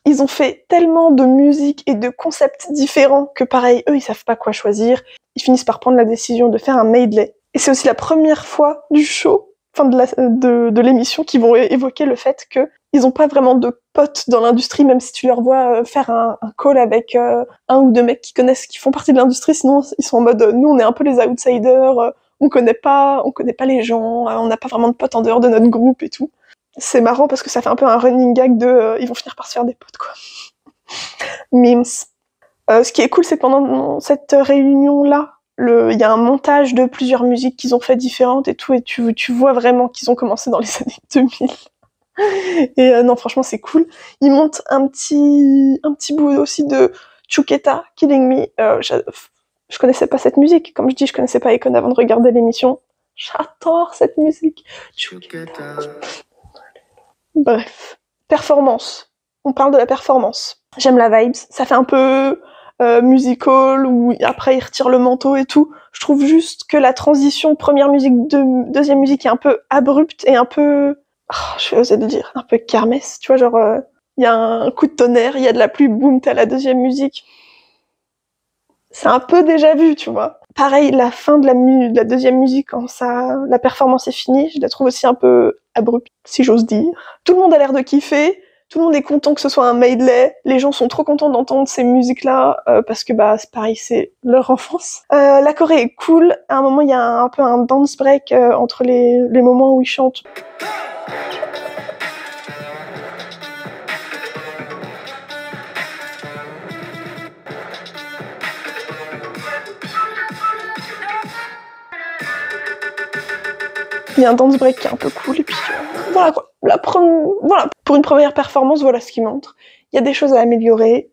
Ils ont fait tellement de musique et de concepts différents que pareil, eux, ils savent pas quoi choisir. Ils finissent par prendre la décision de faire un medley. Et c'est aussi la première fois du show, enfin de l'émission, qu'ils vont évoquer le fait que ils ont pas vraiment de potes dans l'industrie, même si tu leur vois faire un call avec un ou deux mecs qui font partie de l'industrie, sinon ils sont en mode nous on est un peu les outsiders, on connaît pas les gens, on n'a pas vraiment de potes en dehors de notre groupe et tout. C'est marrant parce que ça fait un peu un running gag de ils vont finir par se faire des potes quoi. Memes. Ce qui est cool, c'est que pendant cette réunion-là, il y a un montage de plusieurs musiques qu'ils ont fait différentes et tout, et tu vois vraiment qu'ils ont commencé dans les années 2000. Et non, franchement, c'est cool. Ils montent un petit bout aussi de Chuketa, Killing Me. Je connaissais pas cette musique. Comme je dis, je connaissais pas Icon avant de regarder l'émission. J'adore cette musique. Chuketa. Bref. Performance. On parle de la performance. J'aime la vibes. Ça fait un peu musical, où après il retire le manteau et tout. Je trouve juste que la transition première musique, deuxième musique est un peu abrupte et un peu... Oh, je vais oser le dire, un peu kermesse, tu vois, genre, y a un coup de tonnerre, il y a de la pluie, boum, t'as la deuxième musique. C'est un peu déjà vu, tu vois. Pareil, la fin de la deuxième musique, quand la performance est finie, je la trouve aussi un peu abrupte, si j'ose dire. Tout le monde a l'air de kiffer, tout le monde est content que ce soit un medley, les gens sont trop contents d'entendre ces musiques-là, parce que bah c'est pareil, c'est leur enfance. La choré est cool, à un moment il y a un peu un dance break entre les moments où ils chantent. Il y a un dance break qui est un peu cool, et puis voilà quoi. Voilà, pour une première performance, voilà ce qu'il montre. Il y a des choses à améliorer.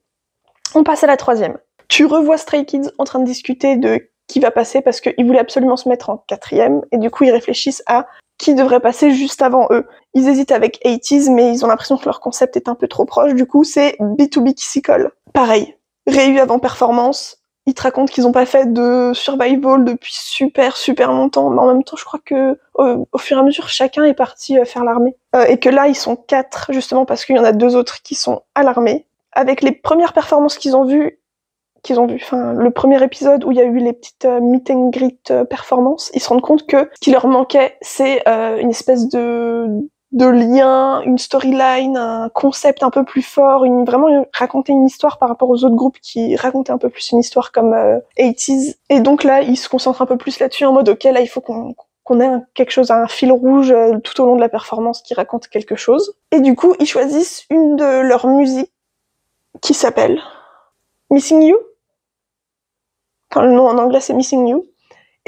On passe à la troisième. Tu revois Stray Kids en train de discuter de qui va passer, parce qu'ils voulaient absolument se mettre en quatrième, et du coup ils réfléchissent à qui devrait passer juste avant eux. Ils hésitent avec 80s, mais ils ont l'impression que leur concept est un peu trop proche, du coup c'est B2B qui s'y colle. Pareil, réu avant performance, ils te racontent qu'ils n'ont pas fait de survival depuis super longtemps, mais en même temps je crois que au fur et à mesure chacun est parti faire l'armée. Et que là ils sont 4 justement parce qu'il y en a 2 autres qui sont à l'armée. Avec les premières performances qu'ils ont vues, enfin le premier épisode où il y a eu les petites meet and greet performances, ils se rendent compte que ce qui leur manquait c'est une espèce de lien, une storyline, un concept un peu plus fort, vraiment raconter une histoire par rapport aux autres groupes qui racontaient un peu plus une histoire comme 80s. Et donc là, ils se concentrent un peu plus là-dessus en mode ok, là il faut qu'on ait quelque chose, un fil rouge tout au long de la performance qui raconte quelque chose. Et du coup, ils choisissent une de leurs musiques qui s'appelle Missing You. Enfin, le nom en anglais c'est Missing You.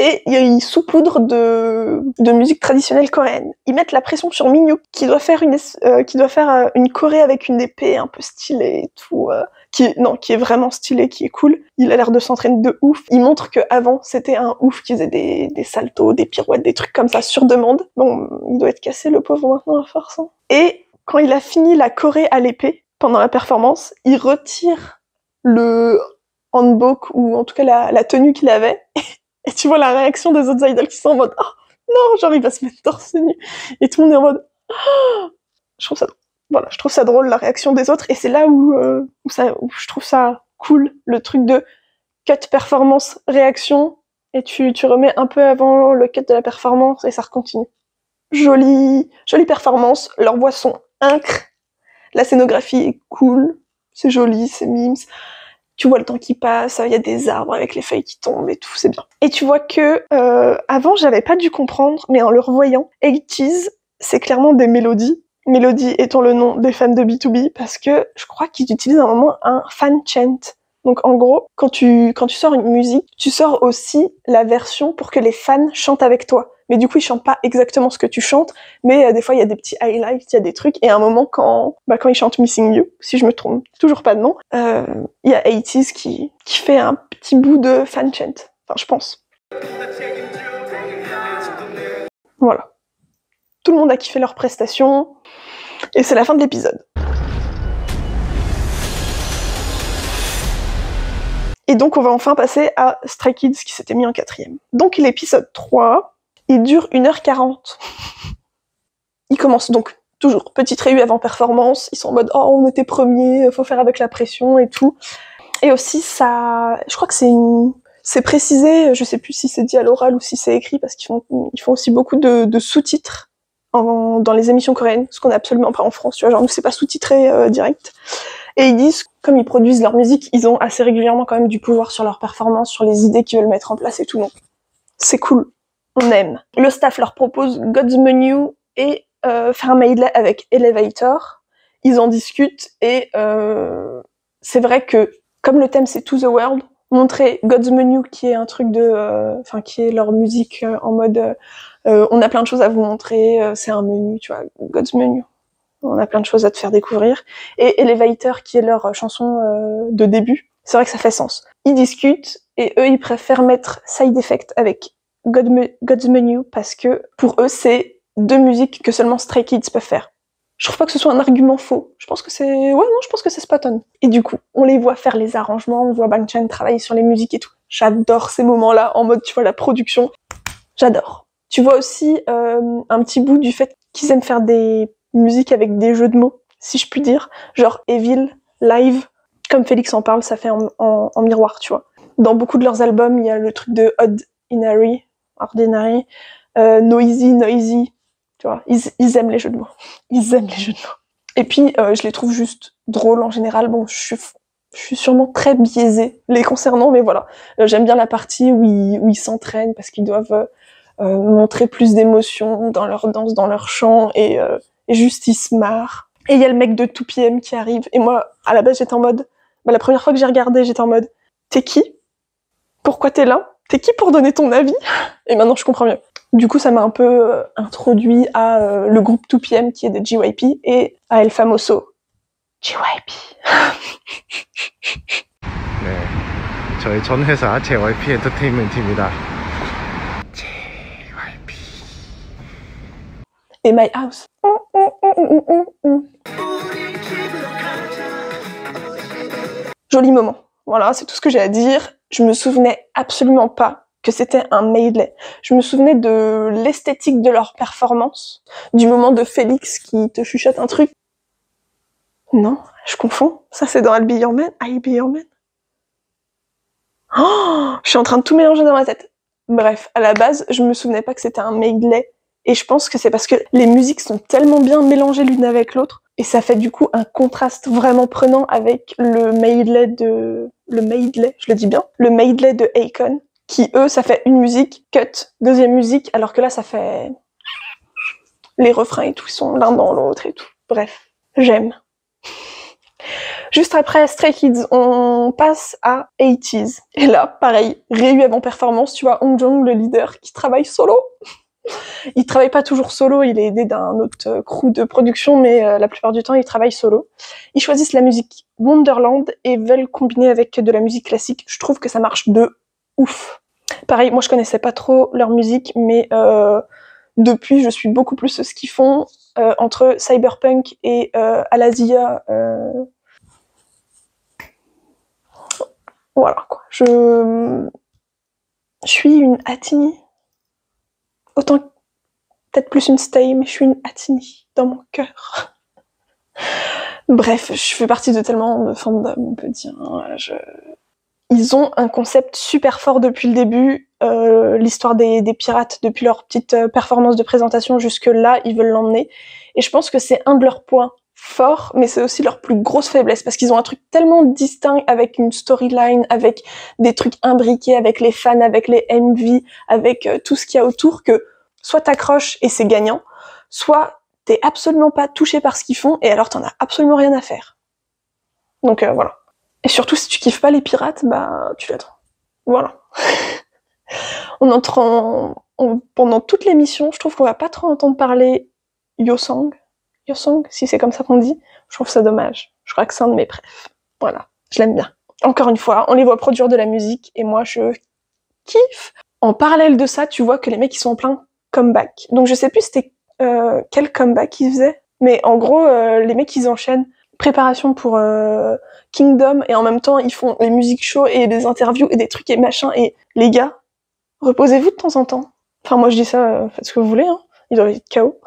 Et ils saupoudrent de musique traditionnelle coréenne. Ils mettent la pression sur Minhyuk, qui doit faire une choré avec une épée un peu stylée et tout, qui est vraiment stylé, qui est cool. Il a l'air de s'entraîner de ouf. Il montre qu'avant, c'était un ouf qui faisait des saltos, des pirouettes, des trucs comme ça sur demande. Bon, il doit être cassé, le pauvre, maintenant, à force. Hein. Et quand il a fini la choré à l'épée, pendant la performance, il retire le hanbok, ou en tout cas la tenue qu'il avait, et tu vois la réaction des autres idoles qui sont en mode « Oh non, genre il va se mettre torse nu !» Et tout le monde est en mode oh. Je trouve ça drôle. Voilà, je trouve ça drôle, la réaction des autres, et c'est là où je trouve ça cool, le truc de cut performance, réaction, et tu remets un peu avant le cut de la performance, et ça recontinue. Jolie performance, leurs voix sont incres, la scénographie est cool, c'est joli, c'est mimes. Tu vois le temps qui passe, il y a des arbres avec les feuilles qui tombent et tout, c'est bien. Et tu vois que avant j'avais pas dû comprendre, mais en le revoyant, 80s, c'est clairement des mélodies. Mélodie étant le nom des fans de B2B, parce que je crois qu'ils utilisent à un moment un fan chant. Donc en gros, quand tu sors une musique, tu sors aussi la version pour que les fans chantent avec toi. Mais du coup, ils chantent pas exactement ce que tu chantes, mais des fois, il y a des petits highlights, il y a des trucs, et à un moment, quand ils chantent Missing You, si je me trompe toujours pas de nom, il y a 80s qui fait un petit bout de fan chant. Enfin, je pense. Voilà. Tout le monde a kiffé leur prestation, et c'est la fin de l'épisode. Et donc on va enfin passer à Stray Kids qui s'était mis en 4e. Donc l'épisode 3, il dure 1h40. Il commence donc, toujours, petite réu avant performance, ils sont en mode « Oh, on était premiers, faut faire avec la pression et tout ». Et aussi, ça, je crois que c'est précisé, je sais plus si c'est dit à l'oral ou si c'est écrit, parce qu'ils font aussi beaucoup de sous-titres dans les émissions coréennes, ce qu'on a absolument pas en France, tu vois, genre nous c'est pas sous-titré direct. Et ils disent, comme ils produisent leur musique, ils ont assez régulièrement quand même du pouvoir sur leur performance, sur les idées qu'ils veulent mettre en place et tout, donc c'est cool, on aime. Le staff leur propose God's Menu et faire un medley avec Elevator, ils en discutent et c'est vrai que comme le thème c'est To the World, montrer God's Menu qui est un truc qui est leur musique en mode on a plein de choses à vous montrer, c'est un menu, tu vois, God's Menu. On a plein de choses à te faire découvrir. Et Elevator, qui est leur chanson de début, c'est vrai que ça fait sens. Ils discutent, et eux, ils préfèrent mettre Side Effect avec God's Menu, parce que pour eux, c'est 2 musiques que seulement Stray Kids peuvent faire. Je trouve pas que ce soit un argument faux. Je pense que c'est spot on. Et du coup, on les voit faire les arrangements, on voit Bang Chan travailler sur les musiques et tout. J'adore ces moments-là, en mode, tu vois, la production. J'adore. Tu vois aussi un petit bout du fait qu'ils aiment faire des musiques avec des jeux de mots, si je puis dire. Genre Evil, Live, comme Félix en parle, ça fait en miroir, tu vois. Dans beaucoup de leurs albums, il y a le truc de Ordinary, Noisy, tu vois. Ils aiment les jeux de mots. Ils aiment les jeux de mots. Et puis, je les trouve juste drôles en général. Bon, je suis sûrement très biaisée les concernant, mais voilà. J'aime bien la partie où ils s'entraînent parce qu'ils doivent montrer plus d'émotion dans leur danse, dans leur chant, et juste ils se marrent. Et il y a le mec de 2PM qui arrive, et moi, à la base, j'étais en mode, la première fois que j'ai regardé, j'étais en mode, t'es qui? Pourquoi t'es là? T'es qui pour donner ton avis? Et maintenant, je comprends mieux. Du coup, ça m'a un peu introduit à le groupe 2PM qui est de JYP, et à El Famoso. JYP. 네, 저희 전 회사 JYP 엔터테인먼트입니다. Et My House. Joli moment. Voilà, c'est tout ce que j'ai à dire. Je me souvenais absolument pas que c'était un medley. Je me souvenais de l'esthétique de leur performance, du moment de Félix qui te chuchote un truc. Non, je confonds. Ça, c'est dans I'll Be Your Man. I'll Be Your Man. Oh, je suis en train de tout mélanger dans ma tête. Bref, à la base, je me souvenais pas que c'était un medley. Et je pense que c'est parce que les musiques sont tellement bien mélangées l'une avec l'autre, et ça fait du coup un contraste vraiment prenant avec le medley, je le dis bien, le medley de Akon, qui eux, ça fait une musique, cut, deuxième musique, alors que là, ça fait les refrains et tout, ils sont l'un dans l'autre et tout. Bref, j'aime. Juste après Stray Kids, on passe à 80s. Et là, pareil, réu avant performance, tu vois, Hongjoong, le leader, qui travaille solo. Il travaille pas toujours solo, il est aidé d'un autre crew de production, mais la plupart du temps, il travaille solo. Ils choisissent la musique Wonderland et veulent combiner avec de la musique classique. Je trouve que ça marche de ouf. Pareil, moi je connaissais pas trop leur musique, mais depuis, je suis beaucoup plus ce qu'ils font entre Cyberpunk et Alasia. Voilà, quoi. Je suis une Atini. Autant peut-être plus une Stay, mais je suis une Atini dans mon cœur. Bref, je fais partie de tellement de fandom, on peut dire. Ils ont un concept super fort depuis le début. L'histoire des pirates, depuis leur petite performance de présentation jusque-là, ils veulent l'emmener. Et je pense que c'est un de leurs points forts, mais c'est aussi leur plus grosse faiblesse, parce qu'ils ont un truc tellement distinct avec une storyline, avec des trucs imbriqués, avec les fans, avec les MV, avec tout ce qu'il y a autour, que soit t'accroches et c'est gagnant, soit t'es absolument pas touché par ce qu'ils font, et alors t'en as absolument rien à faire. Donc voilà. Et surtout, si tu kiffes pas les pirates, bah tu l'attends. Voilà. On entend pendant toute l'émission, je trouve qu'on va pas trop entendre parler Yosang, si c'est comme ça qu'on dit. Je trouve ça dommage. Je crois que c'est un de mes préfs. Voilà, je l'aime bien. Encore une fois, on les voit produire de la musique et moi je kiffe. En parallèle de ça, tu vois que les mecs ils sont en plein comeback. Donc je sais plus c'était quel comeback ils faisaient, mais en gros les mecs ils enchaînent préparation pour Kingdom et en même temps ils font les music shows et des interviews et des trucs et machin. Et les gars, reposez-vous de temps en temps. Enfin moi je dis ça, faites ce que vous voulez, hein. Ils doivent être KO.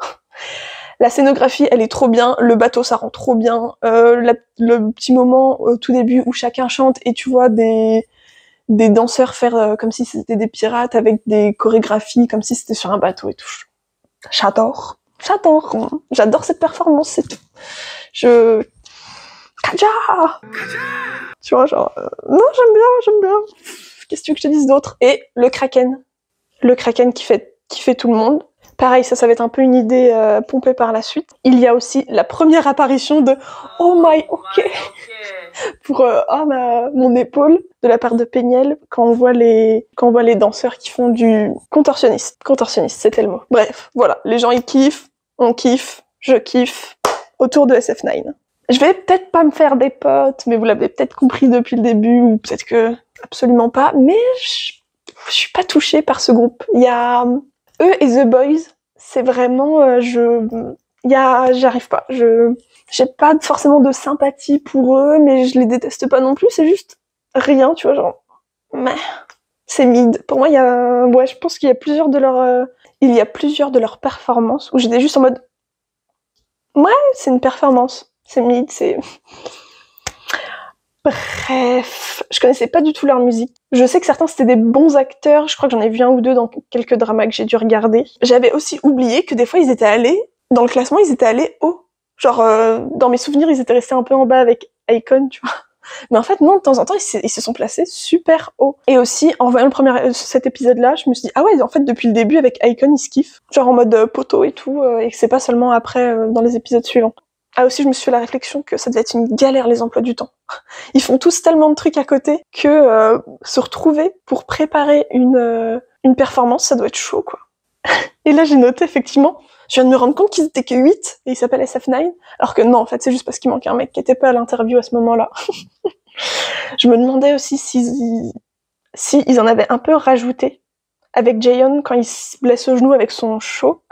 La scénographie, elle est trop bien, le bateau, ça rend trop bien, le petit moment au tout début où chacun chante et tu vois des danseurs faire comme si c'était des pirates avec des chorégraphies, comme si c'était sur un bateau et tout. J'adore. J'adore cette performance, c'est tout. Kaja! Tu vois, genre, non, j'aime bien. Qu'est-ce que tu veux que je te dise d'autre? Et le Kraken. Le Kraken qui fait tout le monde. Pareil, ça va être un peu une idée pompée par la suite. Il y a aussi la première apparition de Oh my ok pour mon épaule de la part de Peniel quand on voit les danseurs qui font du contorsionniste, c'était le mot. Bref, voilà, les gens ils kiffent, on kiffe, je kiffe autour de SF9. Je vais peut-être pas me faire des potes, mais vous l'avez peut-être compris depuis le début ou peut-être que absolument pas, mais je suis pas touchée par ce groupe. Il y a eux et The Boys, c'est vraiment j'arrive pas. J'ai pas forcément de sympathie pour eux, mais je les déteste pas non plus, c'est juste rien, tu vois, genre mais c'est mid. Pour moi, je pense qu'il y a plusieurs de leurs performances où j'étais juste en mode ouais, c'est une performance. C'est mid, c'est bref, je connaissais pas du tout leur musique. Je sais que certains c'était des bons acteurs, je crois que j'en ai vu un ou deux dans quelques dramas que j'ai dû regarder. J'avais aussi oublié que des fois ils étaient allés, dans le classement ils étaient allés haut. Genre dans mes souvenirs ils étaient restés un peu en bas avec Icon, tu vois. Mais en fait non, de temps en temps ils se sont placés super haut. Et aussi en voyant cet épisode-là, je me suis dit ah ouais en fait depuis le début avec Icon ils se kiffent. Genre en mode poteau et tout, et que c'est pas seulement après dans les épisodes suivants. Ah aussi je me suis fait la réflexion que ça devait être une galère les emplois du temps. Ils font tous tellement de trucs à côté que se retrouver pour préparer une performance, ça doit être chaud quoi. Et là j'ai noté effectivement, je viens de me rendre compte qu'ils étaient que 8 et ils s'appellent SF9, alors que non en fait c'est juste parce qu'il manquait un mec qui était pas à l'interview à ce moment-là. Je me demandais aussi s'ils en avaient un peu rajouté avec Jaehyun quand il se blesse au genou avec son saut,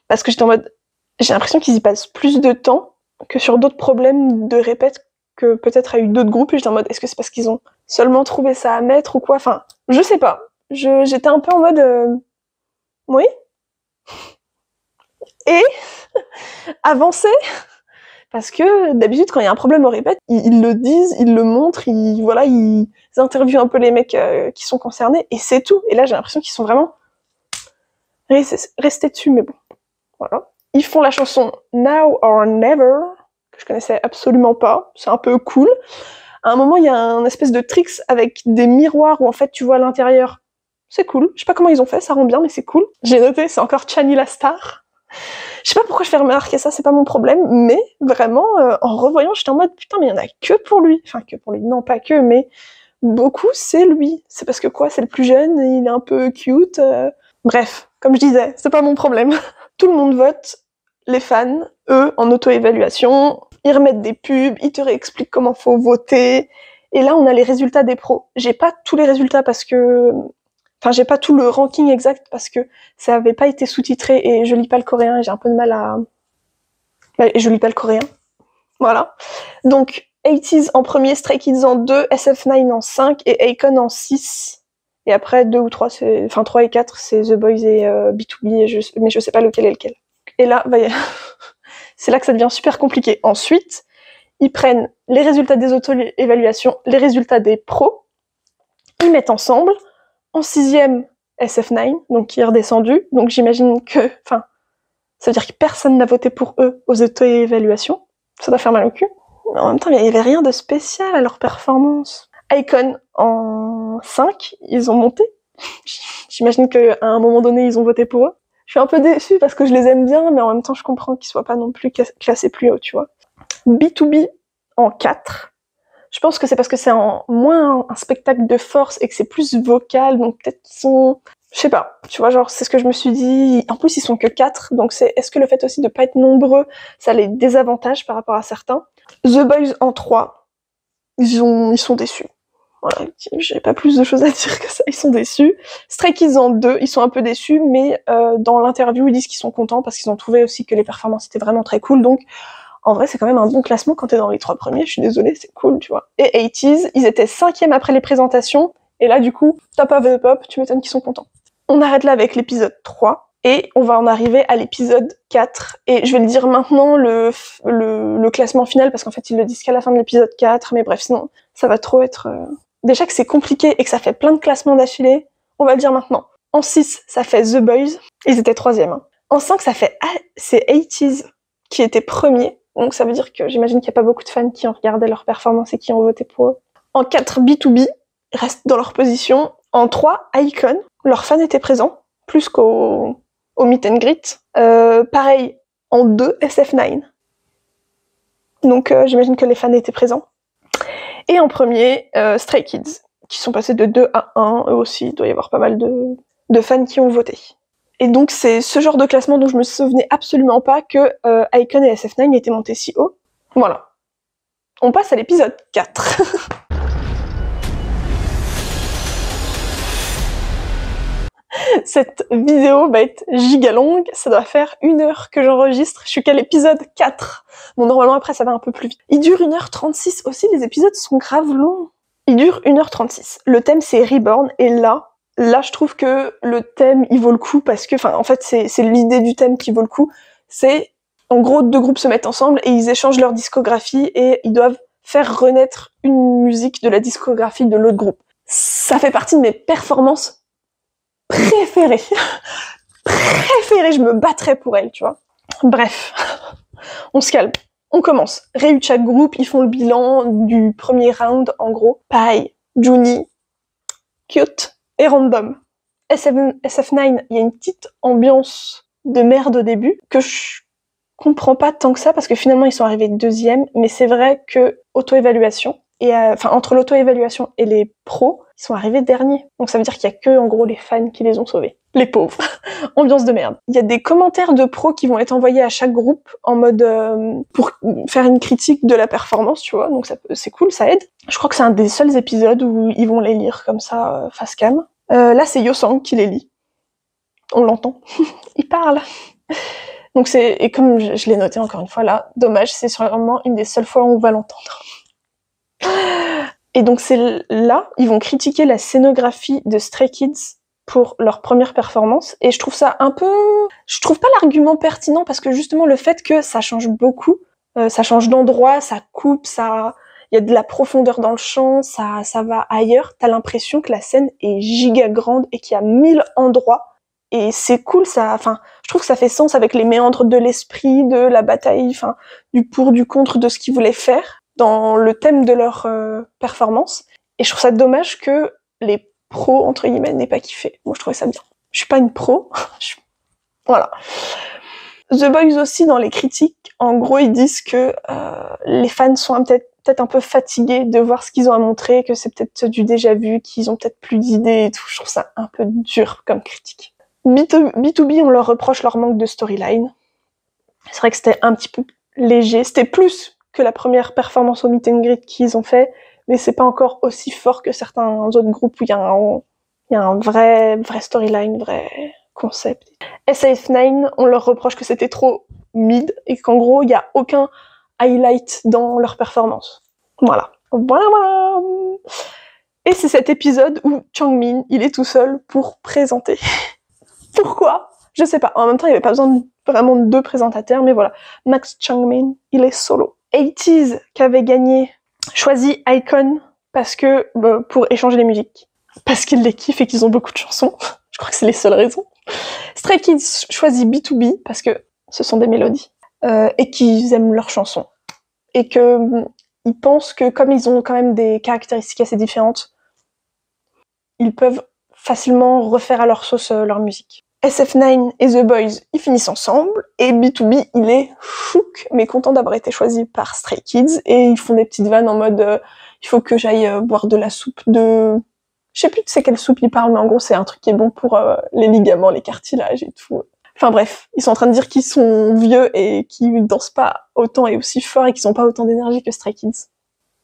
parce que j'étais en mode j'ai l'impression qu'ils y passent plus de temps que sur d'autres problèmes de répète que peut-être a eu d'autres groupes, et j'étais en mode est-ce que c'est parce qu'ils ont seulement trouvé ça à mettre ou quoi, enfin je sais pas, j'étais un peu en mode oui et avancer, parce que d'habitude quand il y a un problème au répète ils le disent, ils le montrent, ils interviewent un peu les mecs qui sont concernés et c'est tout, et là j'ai l'impression qu'ils sont vraiment restés dessus, mais bon voilà. Ils font la chanson Now or Never, que je connaissais absolument pas. C'est un peu cool. À un moment, il y a un espèce de tricks avec des miroirs où en fait tu vois à l'intérieur. C'est cool. Je sais pas comment ils ont fait, ça rend bien, mais c'est cool. J'ai noté, c'est encore Chani la star. Je sais pas pourquoi je fais remarquer ça, c'est pas mon problème, mais vraiment, en revoyant, j'étais en mode putain, mais il y en a que pour lui. Enfin, que pour lui, non, pas que, mais beaucoup, c'est lui. C'est parce que quoi, c'est le plus jeune, il est un peu cute. Bref, comme je disais, c'est pas mon problème. Tout le monde vote, les fans, eux, en auto-évaluation, ils remettent des pubs, ils te réexpliquent comment faut voter, et là on a les résultats des pros. J'ai pas tous les résultats parce que... Enfin, j'ai pas tout le ranking exact parce que ça avait pas été sous-titré et je lis pas le coréen et j'ai un peu de mal à... Et je lis pas le coréen. Voilà. Donc, 80s en premier, Stray Kids en 2, SF9 en 5 et Akon en 6. Et après, 2 ou 3, 3 et 4, c'est The Boys et B2B, mais je sais pas lequel est lequel. Et là, c'est là que ça devient super compliqué. Ensuite, ils prennent les résultats des auto-évaluations, les résultats des pros, ils mettent ensemble, en 6e, SF9, donc qui est redescendu, donc j'imagine que, ça veut dire que personne n'a voté pour eux aux auto-évaluations, ça doit faire mal au cul. Mais en même temps, il y avait rien de spécial à leur performance. Icon en 5, ils ont monté. J'imagine qu'à un moment donné, ils ont voté pour eux. Je suis un peu déçue parce que je les aime bien, mais en même temps, je comprends qu'ils soient pas non plus classés plus haut, tu vois. B2B en 4. Je pense que c'est parce que c'est moins un spectacle de force et que c'est plus vocal, donc peut-être qu'ils sont... Je sais pas, tu vois, genre, c'est ce que je me suis dit. En plus, ils sont que 4, donc est-ce que le fait aussi de pas être nombreux, ça les désavantage par rapport à certains. The Boys en 3, ils sont déçus. Voilà, j'ai pas plus de choses à dire que ça, ils sont déçus. Stray Kids en 2, ils sont un peu déçus, mais dans l'interview, ils disent qu'ils sont contents parce qu'ils ont trouvé aussi que les performances étaient vraiment très cool, donc en vrai, c'est quand même un bon classement quand t'es dans les 3 premiers, je suis désolée, c'est cool, tu vois. Et 80s, ils étaient 5e après les présentations, et là, du coup, top of the pop, tu m'étonnes qu'ils sont contents. On arrête là avec l'épisode 3, et on va en arriver à l'épisode 4, et je vais le dire maintenant, le classement final, parce qu'en fait, ils le disent qu'à la fin de l'épisode 4, mais bref, sinon, ça va trop être... Déjà que c'est compliqué et que ça fait plein de classements d'affilée, on va le dire maintenant. En 6, ça fait The Boys, ils étaient 3e. Hein. En 5, ça fait... c'est 80s qui était premier, donc ça veut dire que j'imagine qu'il n'y a pas beaucoup de fans qui ont regardé leur performance et qui ont voté pour eux. En 4, B2B, restent dans leur position. En 3, iKON, leurs fans étaient présents, plus qu'au meet and greet. Pareil, en 2, SF9. Donc j'imagine que les fans étaient présents. Et en premier, Stray Kids, qui sont passés de 2 à 1, eux aussi, il doit y avoir pas mal de fans qui ont voté. Et donc c'est ce genre de classement dont je me souvenais absolument pas que iKON et SF9 étaient montés si haut. Voilà. On passe à l'épisode 4. Cette vidéo va être giga longue, ça doit faire 1 heure que j'enregistre, je suis qu'à l'épisode 4. Bon, normalement après ça va un peu plus vite. Il dure 1h36 aussi, les épisodes sont grave longs. Il dure 1h36. Le thème c'est Reborn, et là je trouve que le thème il vaut le coup parce que, en fait c'est l'idée du thème qui vaut le coup. C'est, en gros, 2 groupes se mettent ensemble et ils échangent leur discographie et ils doivent faire renaître une musique de la discographie de l'autre groupe. Ça fait partie de mes performances préférées. Préférées, je me battrais pour elles, tu vois. Bref, on se calme. On commence. Réunis chaque groupe, ils font le bilan du premier round, en gros. Pareil, Juni, cute et random. SF9, il y a une petite ambiance de merde au début, que je comprends pas tant que ça, parce que finalement ils sont arrivés 2e, mais c'est vrai que auto-évaluation, et entre l'auto-évaluation et les pros, ils sont arrivés derniers. Donc ça veut dire qu'il y a que, en gros, les fans qui les ont sauvés. Les pauvres. Ambiance de merde. Il y a des commentaires de pros qui vont être envoyés à chaque groupe en mode pour faire une critique de la performance, tu vois. Donc c'est cool, ça aide. Je crois que c'est un des seuls épisodes où ils vont les lire comme ça, face cam. Là, c'est Yosang qui les lit. On l'entend. Il parle. Donc et comme je l'ai noté encore une fois là, dommage, c'est sûrement une des seules fois où on va l'entendre. Et donc c'est là, ils vont critiquer la scénographie de Stray Kids pour leur première performance, et je trouve ça un peu... Je trouve pas l'argument pertinent, parce que justement le fait que ça change beaucoup, ça change d'endroit, ça coupe, il y a de la profondeur dans le chant, ça va ailleurs, t'as l'impression que la scène est giga grande et qu'il y a 1000 endroits, et c'est cool, je trouve que ça fait sens avec les méandres de l'esprit, de la bataille, du pour, du contre, de ce qu'ils voulaient faire dans le thème de leur performance. Et je trouve ça dommage que les pros, entre guillemets, n'aient pas kiffé. Moi, je trouvais ça bien. Je suis pas une pro. Voilà. The Boys aussi, dans les critiques, en gros, ils disent que les fans sont peut-être un peu fatigués de voir ce qu'ils ont à montrer, que c'est peut-être du déjà vu, qu'ils ont peut-être plus d'idées et tout. Je trouve ça un peu dur comme critique. B2B, on leur reproche leur manque de storyline. C'est vrai que c'était un petit peu léger. C'était plus que la première performance au meet and greet qu'ils ont fait, mais c'est pas encore aussi fort que certains autres groupes où il y a un vrai storyline, vrai concept. SF9, on leur reproche que c'était trop mid et qu'en gros il y a aucun highlight dans leur performance. Voilà. Et c'est cet épisode où Changmin, il est tout seul pour présenter. Pourquoi ? Je sais pas. En même temps, il n'y avait pas besoin vraiment de 2 présentateurs, mais voilà. Max Changmin, il est solo. 80s, qui avait gagné, choisit iKON parce que, pour échanger les musiques. Parce qu'ils les kiffent et qu'ils ont beaucoup de chansons. Je crois que c'est les seules raisons. Stray Kids choisit B2B parce que ce sont des mélodies. Et qu'ils aiment leurs chansons. Et que ils pensent que comme ils ont quand même des caractéristiques assez différentes, ils peuvent facilement refaire à leur sauce leur musique. SF9 et The Boys, ils finissent ensemble, et B2B, il est chouc, mais content d'avoir été choisi par Stray Kids, et ils font des petites vannes en mode il faut que j'aille boire de la soupe de... Je sais plus de c'est quelle soupe ils parlent, mais en gros c'est un truc qui est bon pour les ligaments, les cartilages et tout. Enfin bref, ils sont en train de dire qu'ils sont vieux et qu'ils dansent pas autant et aussi fort et qu'ils ont pas autant d'énergie que Stray Kids.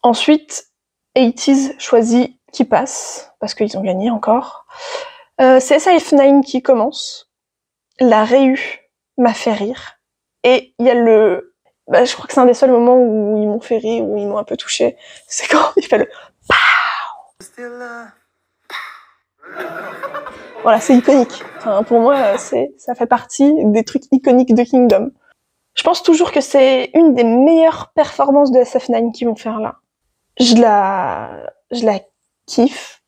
Ensuite, 80s choisit qui passe, parce qu'ils ont gagné encore. C'est SF9 qui commence. La réu m'a fait rire. Et il y a je crois que c'est un des seuls moments où ils m'ont fait rire, où ils m'ont un peu touché. C'est quand il fait le POW. Voilà, c'est iconique. Enfin, pour moi, ça fait partie des trucs iconiques de Kingdom. Je pense toujours que c'est une des meilleures performances de SF9 qu'ils vont faire là. Je la kiffe.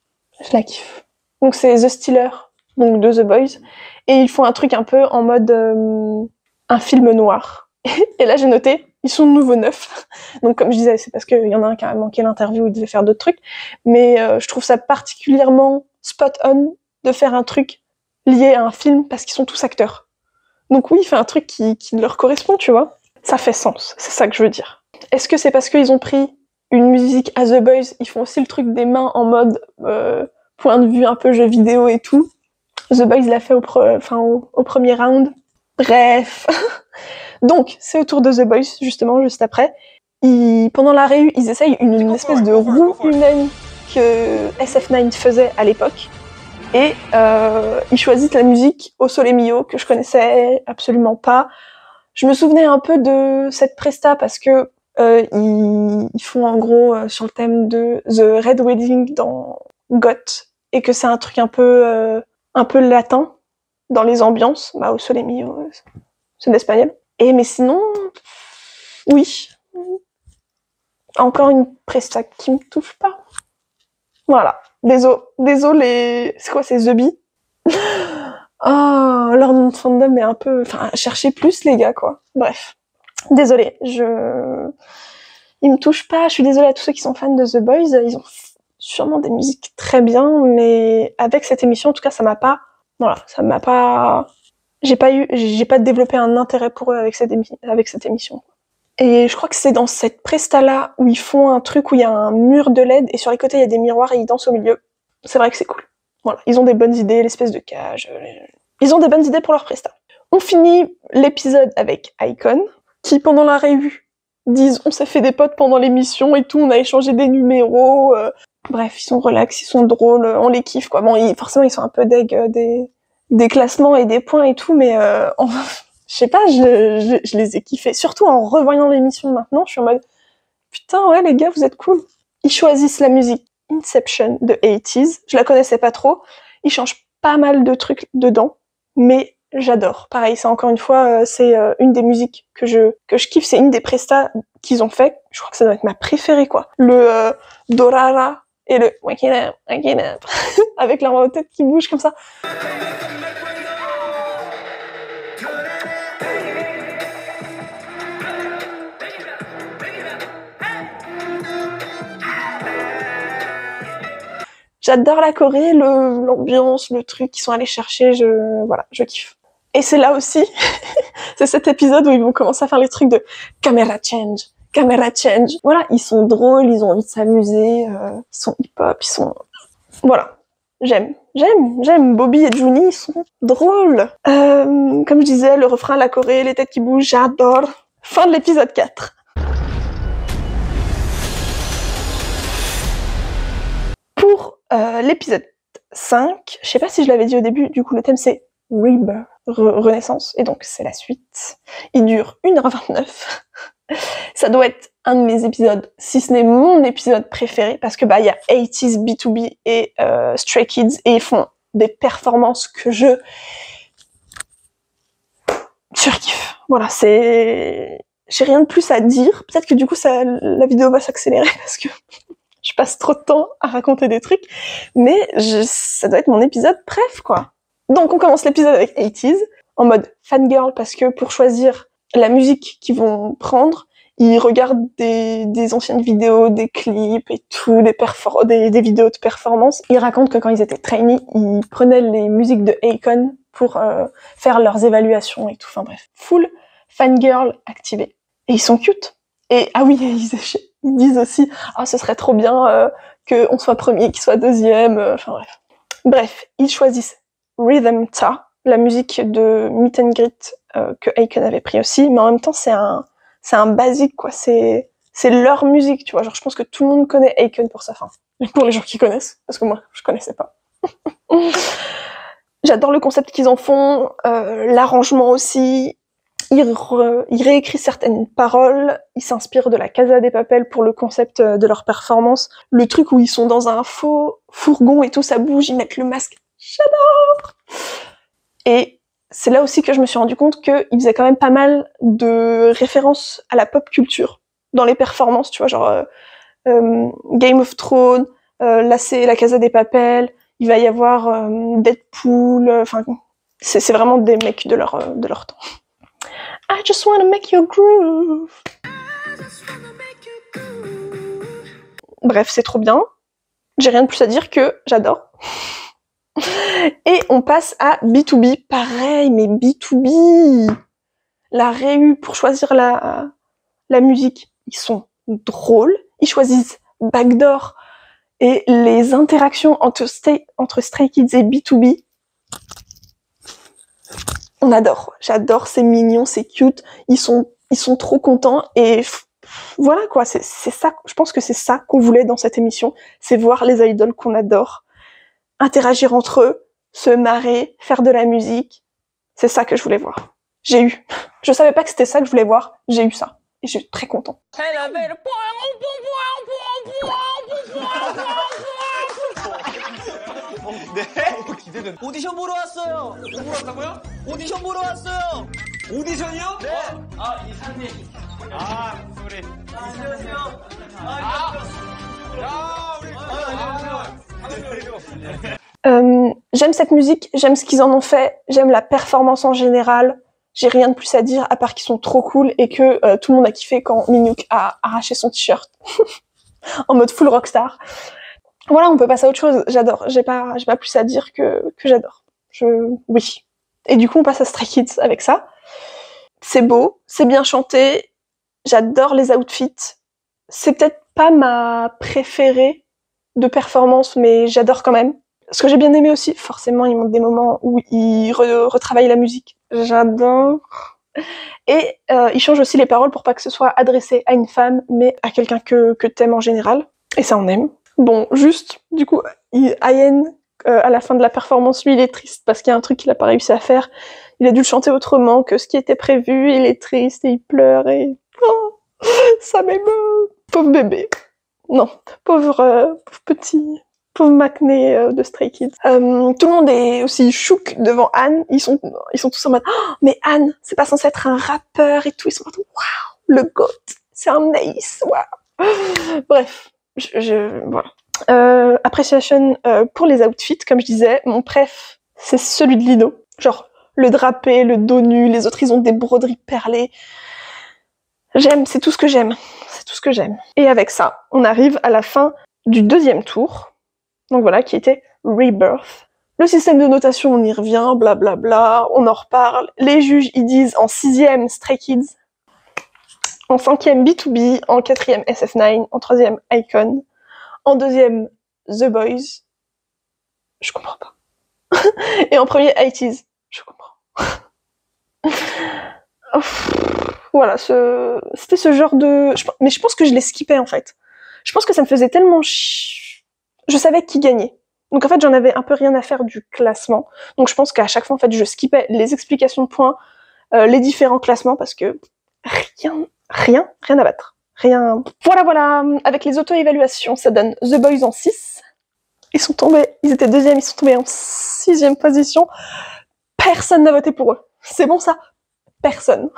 Donc c'est The Stealer, donc de The Boys, et ils font un truc un peu en mode un film noir. Et là j'ai noté, ils sont de nouveau 9. Donc comme je disais, c'est parce qu'il y en a un qui a manqué l'interview, il devait faire d'autres trucs, mais je trouve ça particulièrement spot on de faire un truc lié à un film parce qu'ils sont tous acteurs. Donc oui, il fait un truc qui leur correspond, tu vois. Ça fait sens, c'est ça que je veux dire. Est-ce que c'est parce qu'ils ont pris une musique à The Boys, ils font aussi le truc des mains en mode point de vue un peu jeu vidéo et tout. The Boys l'a fait au premier round. Bref. Donc, c'est au tour de The Boys, justement, juste après. Pendant la réu, ils essayent une espèce de roue humaine que SF9 faisait à l'époque. Et ils choisissent la musique Au Sole Mio, que je connaissais absolument pas. Je me souvenais un peu de cette presta parce que ils font en gros sur le thème de The Red Wedding dans GOT, et que c'est un truc un peu latin dans les ambiances. Au Sole Mio, c'est l'espagnol. Mais sinon, oui. Encore une presta qui me touche pas. Voilà. Désolé, c'est quoi, c'est The Bee? Oh, leur nom de fandom est un peu... Enfin, cherchez plus, les gars, quoi. Bref. Désolée, ils me touchent pas. Je suis désolée à tous ceux qui sont fans de The Boys. Ils ont sûrement des musiques très bien, mais avec cette émission, en tout cas, ça m'a pas... Voilà, ça m'a pas... J'ai pas développé un intérêt pour eux avec cette émission. Et je crois que c'est dans cette presta-là où ils font un truc où il y a un mur de LED et sur les côtés il y a des miroirs et ils dansent au milieu. C'est vrai que c'est cool. Voilà, ils ont des bonnes idées, l'espèce de cage. Ils ont des bonnes idées pour leur presta. On finit l'épisode avec Icon, qui pendant la réu disent on s'est fait des potes pendant l'émission et tout, on a échangé des numéros. Bref, ils sont relax, ils sont drôles, on les kiffe quoi. Bon, forcément ils sont un peu deg des classements et des points et tout, mais je sais pas, je les ai kiffés. Surtout en revoyant l'émission maintenant, je suis en mode putain ouais les gars vous êtes cool. Ils choisissent la musique Inception de 80s, je la connaissais pas trop, ils changent pas mal de trucs dedans, mais j'adore. Pareil, c'est encore une fois, c'est une des musiques que je kiffe, c'est une des prestas qu'ils ont fait, je crois que ça doit être ma préférée quoi. Le Dorara et le Waking Up, avec leur tête qui bouge comme ça. J'adore la Corée, l'ambiance, le truc qu'ils sont allés chercher, je kiffe. Et c'est là aussi, c'est cet épisode où ils vont commencer à faire les trucs de camera change. Voilà, ils sont drôles, ils ont envie de s'amuser, ils sont hip-hop, voilà. J'aime. Bobby et Juni, ils sont drôles. Comme je disais, le refrain, la Corée, les têtes qui bougent, j'adore. Fin de l'épisode 4. Pour l'épisode 5, je sais pas si je l'avais dit au début, du coup le thème c'est Rebirth, Renaissance, et donc c'est la suite. Il dure 1h29. Ça doit être un de mes épisodes, si ce n'est mon épisode préféré, parce que il y a 80s B2B et Stray Kids, et ils font des performances que je surkiffe. Voilà, j'ai rien de plus à dire. Peut-être que du coup la vidéo va s'accélérer parce que je passe trop de temps à raconter des trucs, mais ça doit être mon épisode préf, quoi. Donc on commence l'épisode avec 80s, en mode fangirl, parce que pour choisir la musique qu'ils vont prendre, ils regardent des anciennes vidéos, des clips et tout, des vidéos de performance. Ils racontent que quand ils étaient trainees, ils prenaient les musiques de Akon pour faire leurs évaluations et tout, enfin bref. Full fangirl activé. Et ils sont cute. Et ah oui, ils disent aussi ce serait trop bien qu'on soit premier, qu'il soit deuxième, enfin bref. Bref, ils choisissent Rhythm Ta, la musique de Meet and Greet que Akon avait pris aussi, mais en même temps c'est un basique quoi, c'est leur musique, tu vois, genre je pense que tout le monde connaît Akon pour sa fin. pour les gens qui connaissent, parce que moi, je connaissais pas. J'adore le concept qu'ils en font, l'arrangement aussi. Ils réécrivent certaines paroles, ils s'inspirent de la Casa de Papel pour le concept de leur performance. Le truc où ils sont dans un faux fourgon et tout, ça bouge, ils mettent le masque. J'adore! Et c'est là aussi que je me suis rendu compte qu'ils faisaient quand même pas mal de références à la pop culture dans les performances, tu vois, genre Game of Thrones, là c'est la Casa de Papel, il va y avoir Deadpool, enfin c'est vraiment des mecs de leur temps. I just wanna make you groove. Bref, c'est trop bien. J'ai rien de plus à dire que j'adore. Et on passe à B2B. Pareil, mais B2B. La réu pour choisir la musique. Ils sont drôles. Ils choisissent Backdoor. Et les interactions entre Stray Kids et B2B. On adore, j'adore, c'est mignon, c'est cute, ils sont trop contents et voilà quoi, c'est ça, je pense que c'est ça qu'on voulait dans cette émission, c'est voir les idoles qu'on adore, interagir entre eux, se marrer, faire de la musique, c'est ça que je voulais voir. J'ai eu. Je savais pas que c'était ça que je voulais voir, j'ai eu ça. Et je suis très content. 네? 오디션 보러 왔어요. 보러 왔다고요? 오디션 보러 왔어요. 오디션이요? 네. 아, 이사님. 아, 우리. 안녕하세요. J'aime cette musique, j'aime ce qu'ils en ont fait, j'aime la performance en général. J'ai rien de plus à dire à part qu'ils sont trop cool et que tout le monde a kiffé quand Minhyuk a arraché son t-shirt en mode full rockstar. Voilà, on peut passer à autre chose. J'adore. J'ai pas plus à dire que j'adore. Oui. Et du coup, on passe à Stray Kids avec ça. C'est beau, c'est bien chanté. J'adore les outfits. C'est peut-être pas ma préférée de performance, mais j'adore quand même. Ce que j'ai bien aimé aussi, forcément, ils montrent des moments où ils retravaillent la musique. J'adore. Et ils changent aussi les paroles pour pas que ce soit adressé à une femme, mais à quelqu'un que t'aimes en général. Et ça, on aime. Bon, juste, du coup, Ayen, à la fin de la performance, lui, il est triste parce qu'il y a un truc qu'il a pas réussi à faire. Il a dû le chanter autrement que ce qui était prévu, il est triste et il pleure et... Oh, ça m'émeut. Pauvre bébé. Non, pauvre pauvre Maknae de Stray Kids. Tout le monde est aussi chouk devant Anne. Ils sont tous en mode oh, mais Anne, c'est pas censé être un rappeur et tout. Ils sont en mode waouh, le GOAT, c'est un ace, waouh. Bref. Voilà. Appréciation pour les outfits, comme je disais, mon préf, c'est celui de Lino. Genre, le drapé, le dos nu, les autres, ils ont des broderies perlées. J'aime, c'est tout ce que j'aime. C'est tout ce que j'aime. Et avec ça, on arrive à la fin du deuxième tour. Donc voilà, qui était Rebirth. Le système de notation, on y revient, blablabla, on en reparle. Les juges, ils disent en 6e Stray Kids, en 5e B2B, en 4e SF9, en 3e iKON, en 2e The Boys, je comprends pas, et en premier ITZY, je comprends. Voilà, c'était ce genre de... Mais je pense que je les skippais en fait. Je pense que ça me faisait tellement je savais qui gagnait. Donc en fait, j'en avais un peu rien à faire du classement. Donc je pense qu'à chaque fois, en fait, je skippais les explications de points, les différents classements, parce que rien à battre. Rien. Voilà. Avec les auto-évaluations, ça donne The Boys en 6. Ils étaient deuxième, ils sont tombés en 6e position. Personne n'a voté pour eux. C'est bon ça? Personne.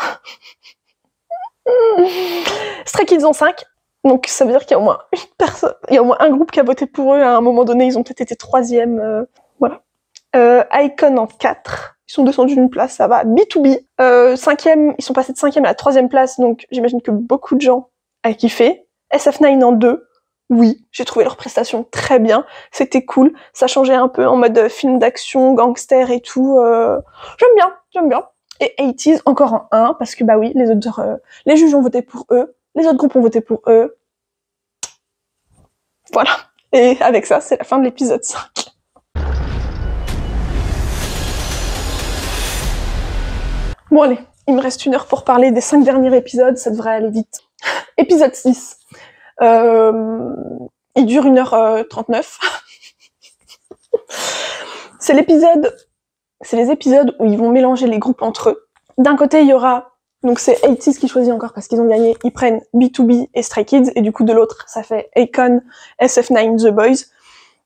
Stray Kids en 5. Donc ça veut dire qu'il y a au moins une personne, il y a au moins un groupe qui a voté pour eux. À un moment donné, ils ont peut-être été 3e. Voilà. iKON en 4. Ils sont descendus d'une place, ça va. B2B, 5e, ils sont passés de 5e à la 3e place, donc j'imagine que beaucoup de gens a kiffé. SF9 en 2, oui, j'ai trouvé leur prestation très bien, c'était cool, ça changeait un peu en mode film d'action, gangster et tout, j'aime bien. Et 80s encore en 1, parce que bah oui, les autres, les juges ont voté pour eux, les autres groupes ont voté pour eux. Voilà. Et avec ça, c'est la fin de l'épisode 5. Bon allez, il me reste 1 heure pour parler des 5 derniers épisodes, ça devrait aller vite. Épisode 6. Il Il dure 1h39. C'est les épisodes où ils vont mélanger les groupes entre eux. D'un côté, il y aura, donc c'est 80s qui choisit encore parce qu'ils ont gagné, ils prennent B2B et Stray Kids, et du coup de l'autre, ça fait Akon, SF9, The Boys.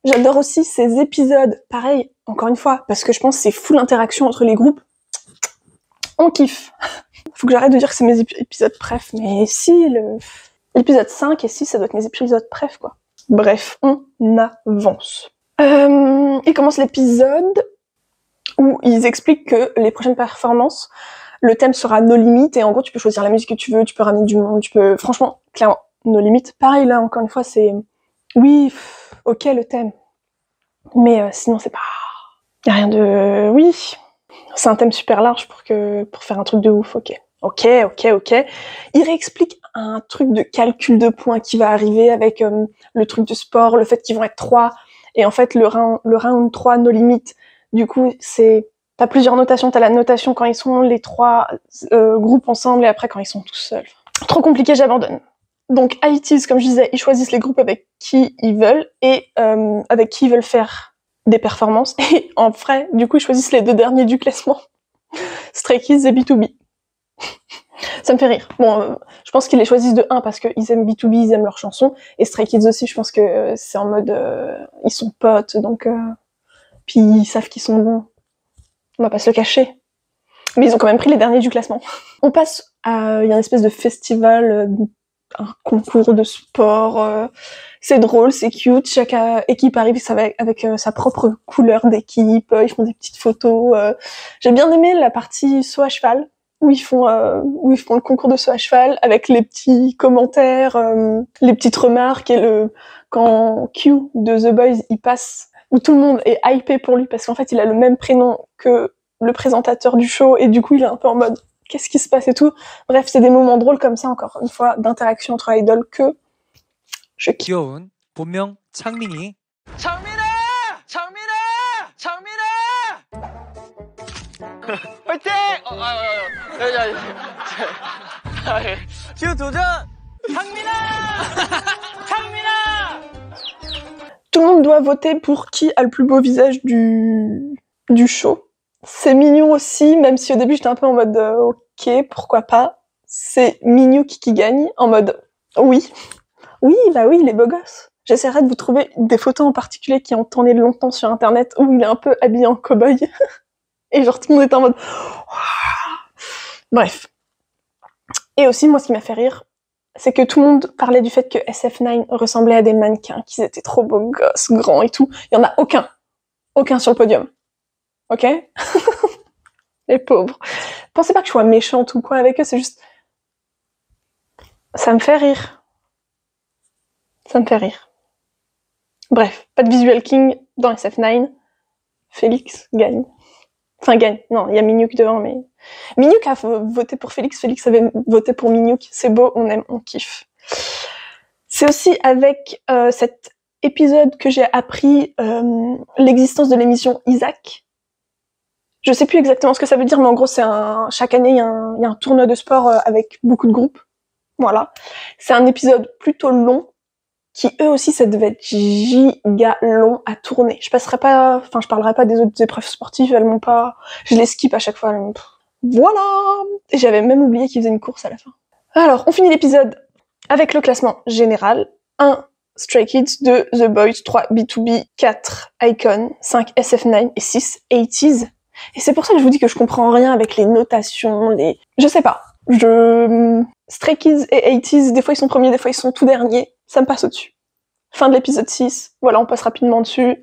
J'adore aussi ces épisodes, pareil, encore une fois, parce que je pense que c'est full interaction entre les groupes. On kiffe. Faut que j'arrête de dire que c'est mes épisodes préf, mais si, l'épisode 5 et 6, ça doit être mes épisodes préf, quoi. Bref, on avance. Ils commencent l'épisode où ils expliquent que les prochaines performances, le thème sera No Limit, et en gros, tu peux choisir la musique que tu veux, tu peux ramener du monde, tu peux... Franchement, clairement, No Limit. Pareil, là, encore une fois, c'est... Oui, ok, le thème. Mais sinon, c'est pas... Y a rien de... Oui, c'est un thème super large pour faire un truc de ouf, ok. Ok. Il réexplique un truc de calcul de points qui va arriver avec le truc de sport, le fait qu'ils vont être 3, et en fait, le round 3, No Limit, du coup, t'as plusieurs notations, t'as la notation quand ils sont les 3 groupes ensemble, et après quand ils sont tous seuls. Trop compliqué, j'abandonne. Donc, ITs, comme je disais, ils choisissent les groupes avec qui ils veulent, et avec qui ils veulent faire des performances, et en vrai, du coup, ils choisissent les 2 derniers du classement. Stray Kids et B2B. Ça me fait rire. Bon, je pense qu'ils les choisissent de 1 parce qu'ils aiment B2B, ils aiment leurs chansons, et Stray Kids aussi, je pense que c'est en mode... ils sont potes, donc... Puis ils savent qu'ils sont bons. On va pas se le cacher. Mais ils ont quand même pris les derniers du classement. On passe à... Il y a une espèce de festival, un concours de sport. C'est drôle, c'est cute. Chaque équipe arrive avec sa propre couleur d'équipe. Ils font des petites photos. J'ai bien aimé la partie saut à cheval, où ils font le concours de saut à cheval, avec les petits commentaires, les petites remarques, et quand Q de The Boys, il passe, où tout le monde est hypé pour lui, parce qu'en fait, il a le même prénom que le présentateur du show, et du coup, il est un peu en mode, qu'est-ce qui se passe et tout. Bref, c'est des moments drôles comme ça, encore une fois, d'interaction entre idoles que je kiffe. 귀여운 본명 창민이. 창민아! 화이팅! 지금 도전! 창민아! Tout le monde doit voter pour qui a le plus beau visage du show. C'est mignon aussi, même si au début j'étais un peu en mode ok, pourquoi pas. C'est Mignou qui gagne, en mode oui, les beaux gosses. J'essaierai de vous trouver des photos en particulier qui ont tourné longtemps sur internet où il est un peu habillé en cow-boy. Et genre tout le monde est en mode... Bref. Et aussi, moi, ce qui m'a fait rire, c'est que tout le monde parlait du fait que SF9 ressemblait à des mannequins, qu'ils étaient trop beaux gosses, grands et tout. Il y en a aucun. Aucun sur le podium. Ok? Les pauvres. Pensez pas que je sois méchante ou quoi avec eux, c'est juste... Ça me fait rire. Ça me fait rire. Bref, pas de visual king dans SF9. Félix gagne. Enfin, gagne. Non, il y a Mignouk devant, mais... Mignouk a voté pour Félix, Félix avait voté pour Mignouk. C'est beau, on aime, on kiffe. C'est aussi avec cet épisode que j'ai appris l'existence de l'émission Isaac. Je sais plus exactement ce que ça veut dire, mais en gros, chaque année, il y a un tournoi de sport avec beaucoup de groupes. Voilà. C'est un épisode plutôt long, qui eux aussi, ça devait être giga long à tourner. Je parlerai pas des autres épreuves sportives, elles m'ont pas... Je les skip à chaque fois. Voilà. Et j'avais même oublié qu'ils faisaient une course à la fin. Alors, on finit l'épisode avec le classement général. 1 Stray Kids, 2 The Boys, 3 B2B, 4 Akon, 5 SF9 et 6 80s. Et c'est pour ça que je vous dis que je comprends rien avec les notations, Je sais pas. Stray Kids et 80s, des fois ils sont premiers, des fois ils sont tout derniers. Ça me passe au-dessus. Fin de l'épisode 6. Voilà, on passe rapidement dessus.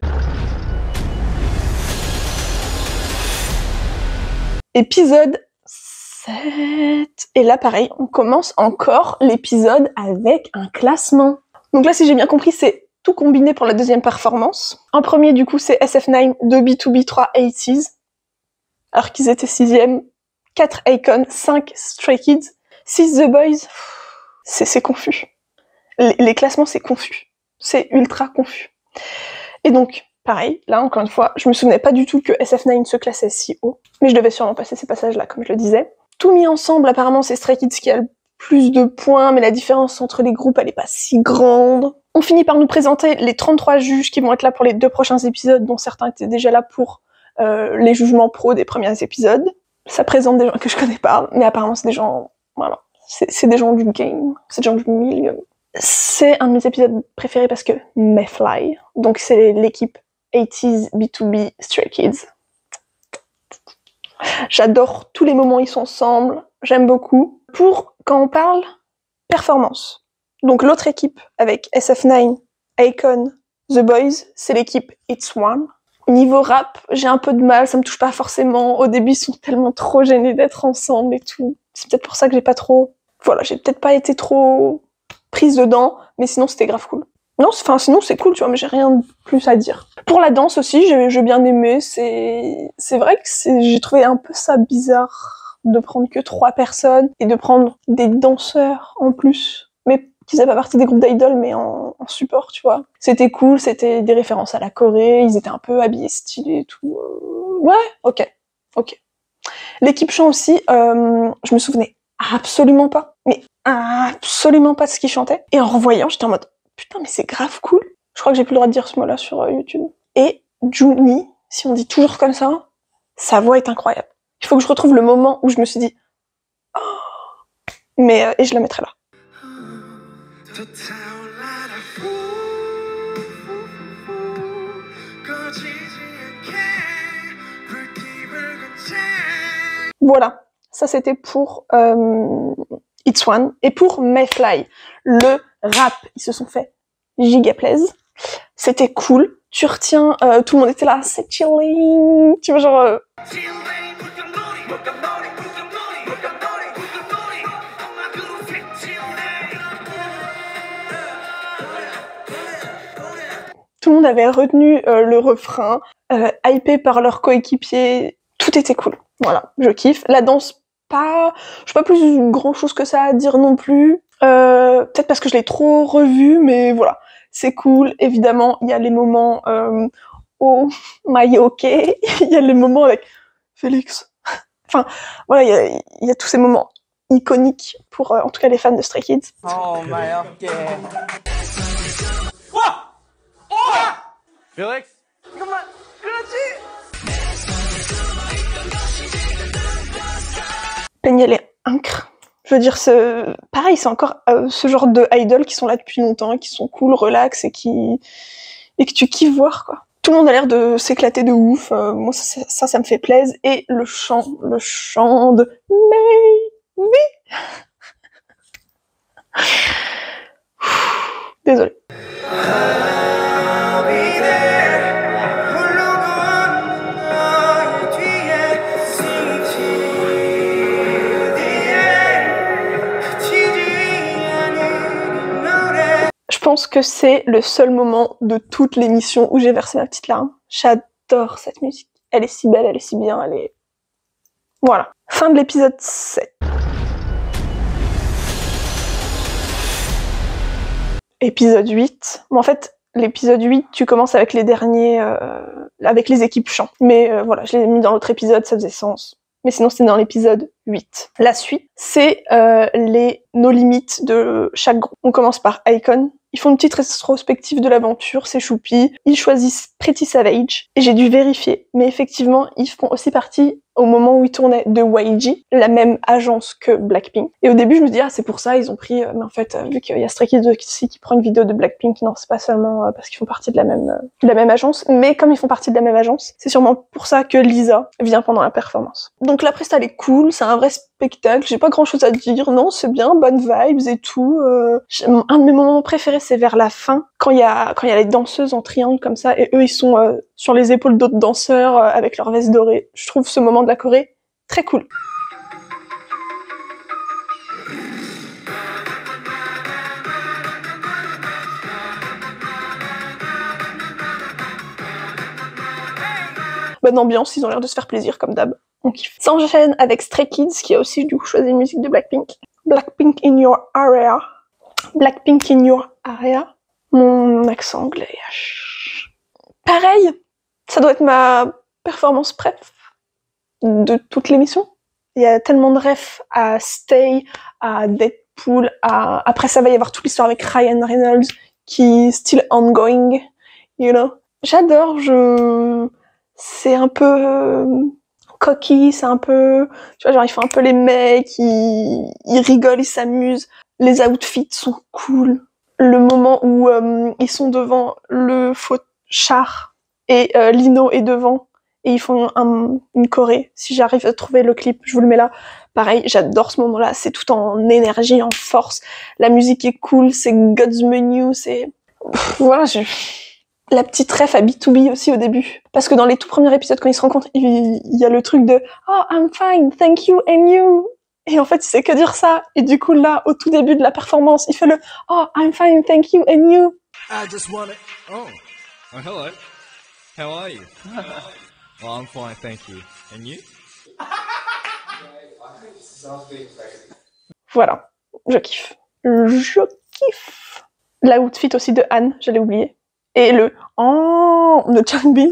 Épisode 7. Et là, pareil, on commence encore l'épisode avec un classement. Donc là, si j'ai bien compris, c'est tout combiné pour la deuxième performance. En premier, du coup, c'est SF9, 2 B2B, 3 80s. Alors qu'ils étaient 6e. 4 Akon, 5 Stray Kids, 6 The Boys. C'est confus. Les classements, c'est confus. C'est ultra confus. Et donc, pareil, là, encore une fois, je me souvenais pas du tout que SF9 se classait si haut. Mais je devais sûrement passer ces passages-là, comme je le disais. Tout mis ensemble, apparemment, c'est Stray Kids qui a le plus de points, mais la différence entre les groupes, elle est pas si grande. On finit par nous présenter les 33 juges qui vont être là pour les 2 prochains épisodes, dont certains étaient déjà là pour les jugements pro des premiers épisodes. Ça présente des gens que je connais pas, mais apparemment c'est des gens, voilà, c'est des gens du game, c'est des gens du milieu. C'est un de mes épisodes préférés parce que Mayfly, donc c'est l'équipe 80s B2B Stray Kids. J'adore tous les moments où ils sont ensemble, j'aime beaucoup. Pour quand on parle performance, donc l'autre équipe avec SF9, iKON, The Boys, c'est l'équipe It's One. Niveau rap, j'ai un peu de mal, ça me touche pas forcément. Au début, ils sont tellement trop gênés d'être ensemble et tout. C'est peut-être pour ça que j'ai peut-être pas été trop prise dedans, mais sinon c'était grave cool. Non, sinon c'est cool, tu vois, mais j'ai rien de plus à dire. Pour la danse aussi, j'ai bien aimé. C'est vrai que j'ai trouvé un peu ça bizarre de prendre que 3 personnes et de prendre des danseurs en plus, mais qui faisaient pas partie des groupes d'idoles, mais en support, tu vois. C'était cool, c'était des références à la Corée, ils étaient un peu habillés stylés et tout. Ouais, ok. L'équipe chant aussi, je me souvenais absolument pas de ce qu'ils chantaient. Et en revoyant, j'étais en mode, putain, mais c'est grave cool. Je crois que j'ai plus le droit de dire ce mot-là sur YouTube. Et Junmi, si on dit toujours comme ça, sa voix est incroyable. Il faut que je retrouve le moment où je me suis dit, oh. Mais, et je la mettrai là. Voilà, ça c'était pour It's One. Et pour Mayfly, le rap, ils se sont fait giga plaise. C'était cool. Tu retiens, tout le monde était là, c'est chilling. Tu vois, genre... Tout le monde avait retenu le refrain, hypé par leurs coéquipiers. Tout était cool. Voilà, je kiffe. La danse, j'ai pas plus grand chose que ça à dire non plus. Peut-être parce que je l'ai trop revu, mais voilà. C'est cool. Évidemment, il y a les moments oh my ok. Il y a les moments avec Félix. Enfin, voilà, il y a tous ces moments iconiques pour, en tout cas, les fans de Stray Kids. Oh my ok. Félix? Penny, elle est incre. Je veux dire, pareil, c'est encore ce genre de idol qui sont là depuis longtemps, qui sont cool, relax et que tu kiffes voir, quoi. Tout le monde a l'air de s'éclater de ouf. Moi, ça me fait plaisir. Et le chant de Maybe. Désolée. Je pense que c'est le seul moment de toute l'émission où j'ai versé ma petite larme. J'adore cette musique. Elle est si belle, elle est si bien, elle est... Voilà. Fin de l'épisode 7. Épisode 8. Bon, en fait, l'épisode 8, tu commences avec les derniers... avec les équipes chant. Mais voilà, je l'ai mis dans l'autre épisode, ça faisait sens. Mais sinon, c'était dans l'épisode 8. La suite, c'est les no limites de chaque groupe. On commence par iKON. Ils font une petite rétrospective de l'aventure, c'est choupi. Ils choisissent Pretty Savage. Et j'ai dû vérifier. Mais effectivement, ils font aussi partie, au moment où ils tournaient, de YG, la même agence que Blackpink. Et au début, je me dis, ah, c'est pour ça, ils ont pris... mais en fait, vu qu'il y a Stray Kids aussi qui prend une vidéo de Blackpink, non, c'est pas seulement parce qu'ils font partie de la même agence. Mais comme ils font partie de la même agence, c'est sûrement pour ça que Lisa vient pendant la performance. Donc la presta, elle est cool, c'est un vrai spectacle. J'ai pas grand chose à dire, non, c'est bien, bonnes vibes et tout. Un de mes moments préférés, c'est vers la fin, quand il y a les danseuses en triangle comme ça, et eux, ils sont sur les épaules d'autres danseurs avec leur veste dorée. Je trouve ce moment de la Corée très cool. Bonne ambiance, ils ont l'air de se faire plaisir comme d'hab. On kiffe. Ça enchaîne avec Stray Kids qui a aussi du coup choisi une musique de Blackpink. Blackpink in your area. Blackpink in your area. Mon accent anglais. Pareil, ça doit être ma performance préf de toute l'émission. Il y a tellement de refs à Stay, à Deadpool, après ça va y avoir toute l'histoire avec Ryan Reynolds qui still ongoing, you know. J'adore, c'est un peu coquille, c'est un peu, tu vois, genre ils font un peu les mecs, ils rigolent, ils s'amusent, les outfits sont cool. Le moment où ils sont devant le faux char et Lino est devant et ils font une choré. Si j'arrive à trouver le clip, je vous le mets là. Pareil, j'adore ce moment-là, c'est tout en énergie, en force. La musique est cool, c'est God's Menu, c'est... voilà, la petite ref à B2B aussi au début. Parce que dans les tout premiers épisodes, quand ils se rencontrent, il y a le truc de « Oh, I'm fine, thank you, and you ?» Et en fait, il sait que dire ça. Et du coup, là, au tout début de la performance, il fait le « Oh, I'm fine, thank you, and you ?» I just wanna... Oh, hello. How are you? Well, I'm fine, thank you. And you? Voilà, je kiffe. Je kiffe. L'outfit aussi de Anne, je l'ai oublié. Et le « Oh » de Changbin.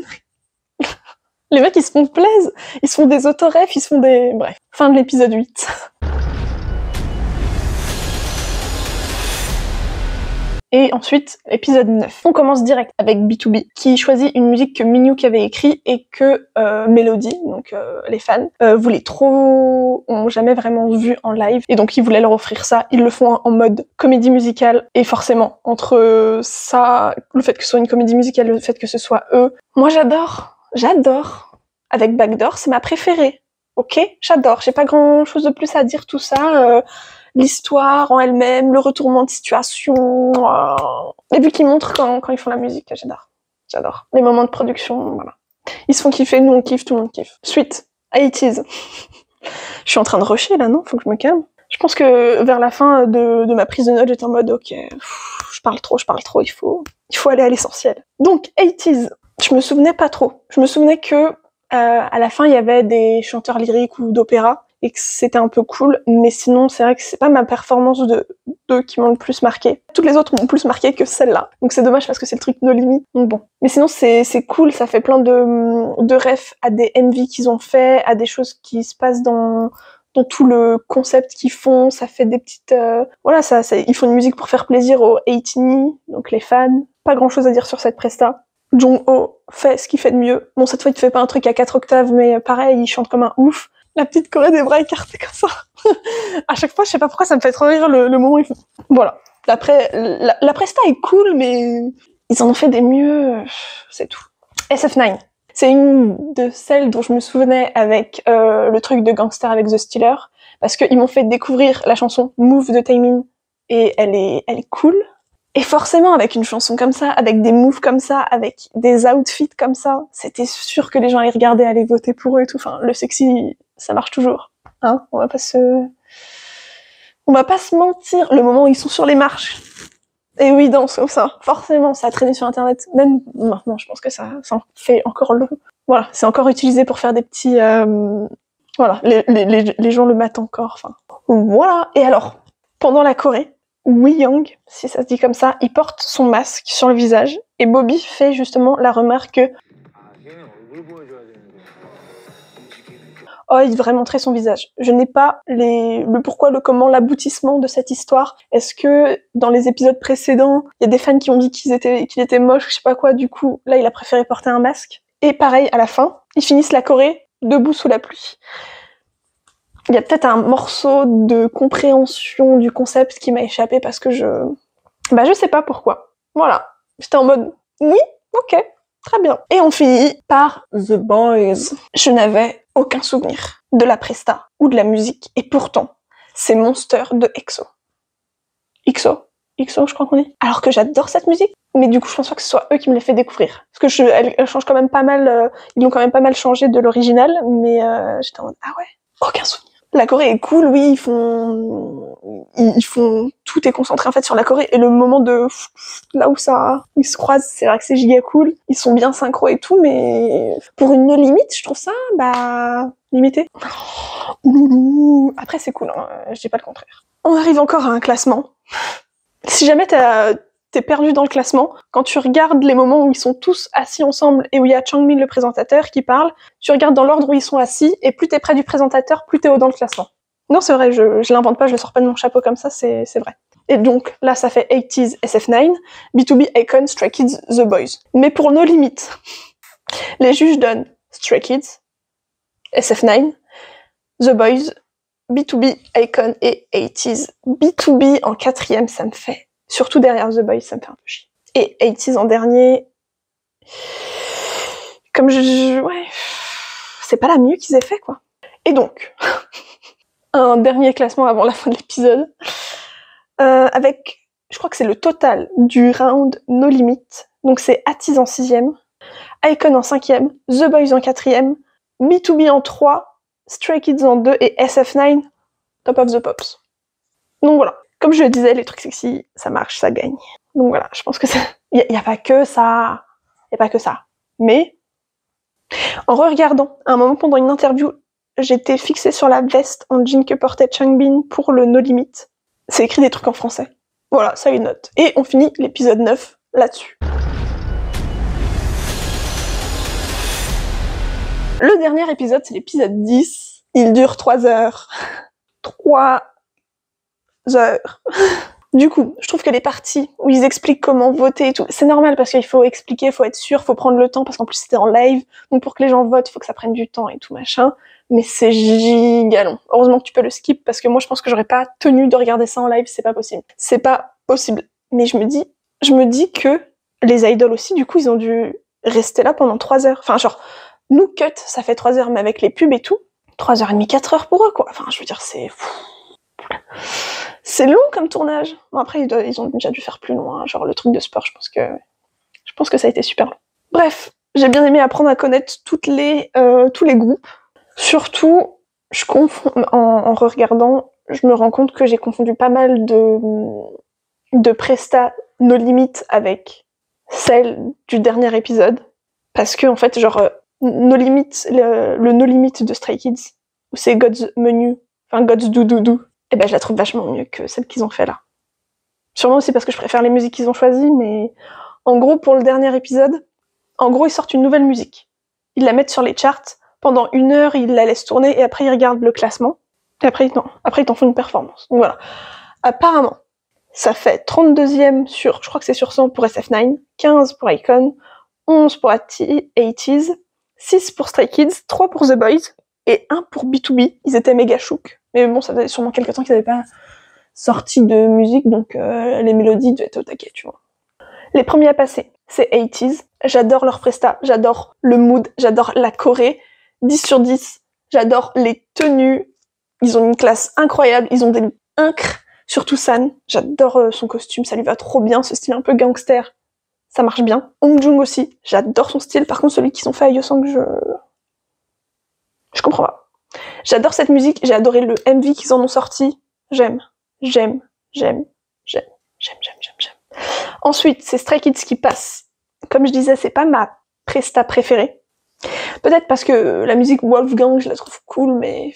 Les mecs, ils se font plaisir. Ils se font des autorefs, ils se font des... Bref. Fin de l'épisode 8. Et ensuite, épisode 9. On commence direct avec B2B, qui choisit une musique que Minhyuk avait écrite et que Melody, donc les fans, voulaient trop... ont jamais vraiment vu en live. Et donc, ils voulaient leur offrir ça. Ils le font en mode comédie musicale. Et forcément, entre ça, le fait que ce soit une comédie musicale, le fait que ce soit eux, moi j'adore. Avec Backdoor, c'est ma préférée. Ok, j'adore. J'ai pas grand chose de plus à dire, tout ça. L'histoire en elle-même, le retournement de situation. Et puis qu'ils montrent quand ils font la musique, j'adore. Les moments de production, voilà. Ils se font kiffer, nous on kiffe, tout le monde kiffe. Suite, 80s. Je suis en train de rusher là, non? Faut que je me calme. Je pense que vers la fin de ma prise de notes, j'étais en mode ok, je parle trop, il faut aller à l'essentiel. Donc, 80s. Je me souvenais pas trop. Je me souvenais que à la fin il y avait des chanteurs lyriques ou d'opéra et que c'était un peu cool, mais sinon c'est vrai que c'est pas ma performance d'eux qui m'ont le plus marqué. Toutes les autres m'ont plus marqué que celle-là. Donc c'est dommage parce que c'est le truc No Limit. Donc bon. Mais sinon c'est cool, ça fait plein de refs à des MV qu'ils ont fait, à des choses qui se passent dans tout le concept qu'ils font, ça fait des petites... voilà, ils font une musique pour faire plaisir aux 18, donc les fans. Pas grand chose à dire sur cette presta. Jong-ho fait ce qu'il fait de mieux. Bon, cette fois, il te fait pas un truc à 4 octaves, mais pareil, il chante comme un ouf. La petite choré des bras écartés comme ça. À chaque fois, je sais pas pourquoi, ça me fait trop rire le moment où il fait... Voilà. Après, la presta est cool, mais ils en ont fait des mieux, c'est tout. SF9. C'est une de celles dont je me souvenais avec le truc de Gangster avec The Stealer, parce qu'ils m'ont fait découvrir la chanson Move de Taemin, et elle est cool. Et forcément, avec une chanson comme ça, avec des moves comme ça, avec des outfits comme ça, c'était sûr que les gens allaient regarder, allaient voter pour eux et tout. Enfin, le sexy, ça marche toujours. Hein, on va pas se mentir. Le moment où ils sont sur les marches, et où ils dansent comme ça, forcément, ça a traîné sur Internet. Même maintenant, je pense que ça fait encore voilà, c'est encore utilisé pour faire des petits... voilà, les gens le mettent encore. Enfin, voilà. Et alors, pendant la choré, Wee Young, si ça se dit comme ça, il porte son masque sur le visage et Bobby fait justement la remarque que oh, il devrait montrer son visage. Je n'ai pas le pourquoi, le comment, l'aboutissement de cette histoire. Est-ce que dans les épisodes précédents, il y a des fans qui ont dit qu'il était moche, je sais pas quoi, du coup, là il a préféré porter un masque. Et pareil, à la fin, ils finissent la choré debout sous la pluie. Il y a peut-être un morceau de compréhension du concept qui m'a échappé parce que je sais pas pourquoi. Voilà. J'étais en mode, oui, ok, très bien. Et on finit par The Boys. Je n'avais aucun souvenir de la presta ou de la musique, et pourtant, c'est Monster de EXO. EXO, je crois qu'on dit. Alors que j'adore cette musique, mais du coup, je pense pas que ce soit eux qui me l'aient fait découvrir. Parce que elle change quand même pas mal, ils l'ont quand même pas mal changé de l'original, mais j'étais en mode, ah ouais, aucun souvenir. La Corée est cool, oui, ils font, tout est concentré en fait sur la Corée, et le moment de là où ils se croisent, c'est vrai que c'est giga cool, ils sont bien synchro et tout, mais pour une limite, je trouve ça, limité. Ouloulou. Après, c'est cool, hein, je dis pas le contraire. On arrive encore à un classement. Si jamais t'es perdu dans le classement, quand tu regardes les moments où ils sont tous assis ensemble et où il y a Changmin le présentateur qui parle, tu regardes dans l'ordre où ils sont assis et plus t'es près du présentateur, plus t'es haut dans le classement. Non, c'est vrai, je l'invente pas, je le sors pas de mon chapeau comme ça, c'est vrai. Et donc, là, ça fait 80s SF9, B2B, iKON, Stray Kids, The Boys. Mais pour No Limit, les juges donnent Stray Kids, SF9, The Boys, B2B, iKON et 80s. B2B en 4e, ça me fait... Surtout derrière The Boys, ça me fait un peu chier. Et 80s en dernier... Comme ouais... C'est pas la mieux qu'ils aient fait, quoi. Et donc... un dernier classement avant la fin de l'épisode, avec, je crois que c'est le total du round No Limit, donc c'est ATEEZ en 6e, iKON en 5e, The Boys en 4e, B2B en 3, Stray Kids en 2 et SF9, Top of the Pops. Donc voilà, comme je le disais, les trucs sexy, ça marche, ça gagne. Donc voilà, je pense que il y a pas que ça, mais en regardant, à un moment pendant une interview, j'étais fixée sur la veste en jean que portait Changbin pour le No Limit. C'est écrit des trucs en français. Voilà, ça a une note. Et on finit l'épisode 9 là-dessus. Le dernier épisode, c'est l'épisode 10. Il dure 3 heures. 3 heures. Du coup, je trouve que les parties où ils expliquent comment voter et tout, c'est normal parce qu'il faut expliquer, faut être sûr, faut prendre le temps parce qu'en plus c'était en live. Donc pour que les gens votent, il faut que ça prenne du temps et tout machin. Mais c'est giga long. Heureusement que tu peux le skip parce que moi je pense que j'aurais pas tenu de regarder ça en live, c'est pas possible. C'est pas possible. Mais je me dis que les idoles aussi, du coup, ils ont dû rester là pendant 3 heures. Enfin, genre, nous, cut, ça fait 3 heures, mais avec les pubs et tout, 3h30, 4 heures pour eux, quoi. Enfin, je veux dire, c'est long comme tournage. Bon, après, ils ont déjà dû faire plus long, hein. Genre, le truc de sport, je pense que ça a été super long. Bref, j'ai bien aimé apprendre à connaître tous les groupes. Surtout, je confonds, en re-regardant, je me rends compte que j'ai confondu pas mal de prestas No Limit avec celle du dernier épisode. Parce que, en fait, genre, No Limit, le No Limit de Stray Kids, où c'est God's Menu, enfin God's Do Do Do, et ben je la trouve vachement mieux que celle qu'ils ont fait là. Sûrement aussi parce que je préfère les musiques qu'ils ont choisies, mais en gros, pour le dernier épisode, en gros, ils sortent une nouvelle musique. Ils la mettent sur les charts. Pendant 1 heure, ils la laissent tourner et après ils regardent le classement. Et après ils t'en font une performance. Donc voilà. Apparemment, ça fait 32e sur, je crois que c'est sur 100 pour SF9, 15 pour iKON, 11 pour ATEEZ, 6 pour Stray Kids, 3 pour The Boys et 1 pour B2B. Ils étaient méga chouk. Mais bon, ça faisait sûrement quelques temps qu'ils n'avaient pas sorti de musique, donc les mélodies devaient être au taquet, tu vois. Les premiers à passer, c'est ATEEZ. J'adore leur presta, j'adore le mood, j'adore la choré. 10 sur 10, j'adore les tenues, ils ont une classe incroyable, ils ont des incres, surtout San, j'adore son costume, ça lui va trop bien, ce style un peu gangster, ça marche bien. Hongjoong aussi, j'adore son style, par contre celui qu'ils ont fait à Yeosang, je comprends pas. J'adore cette musique, j'ai adoré le MV qu'ils en ont sorti, j'aime. Ensuite, c'est Stray Kids qui passe. Comme je disais, c'est pas ma presta préférée. Peut-être parce que la musique Wolfgang, je la trouve cool, mais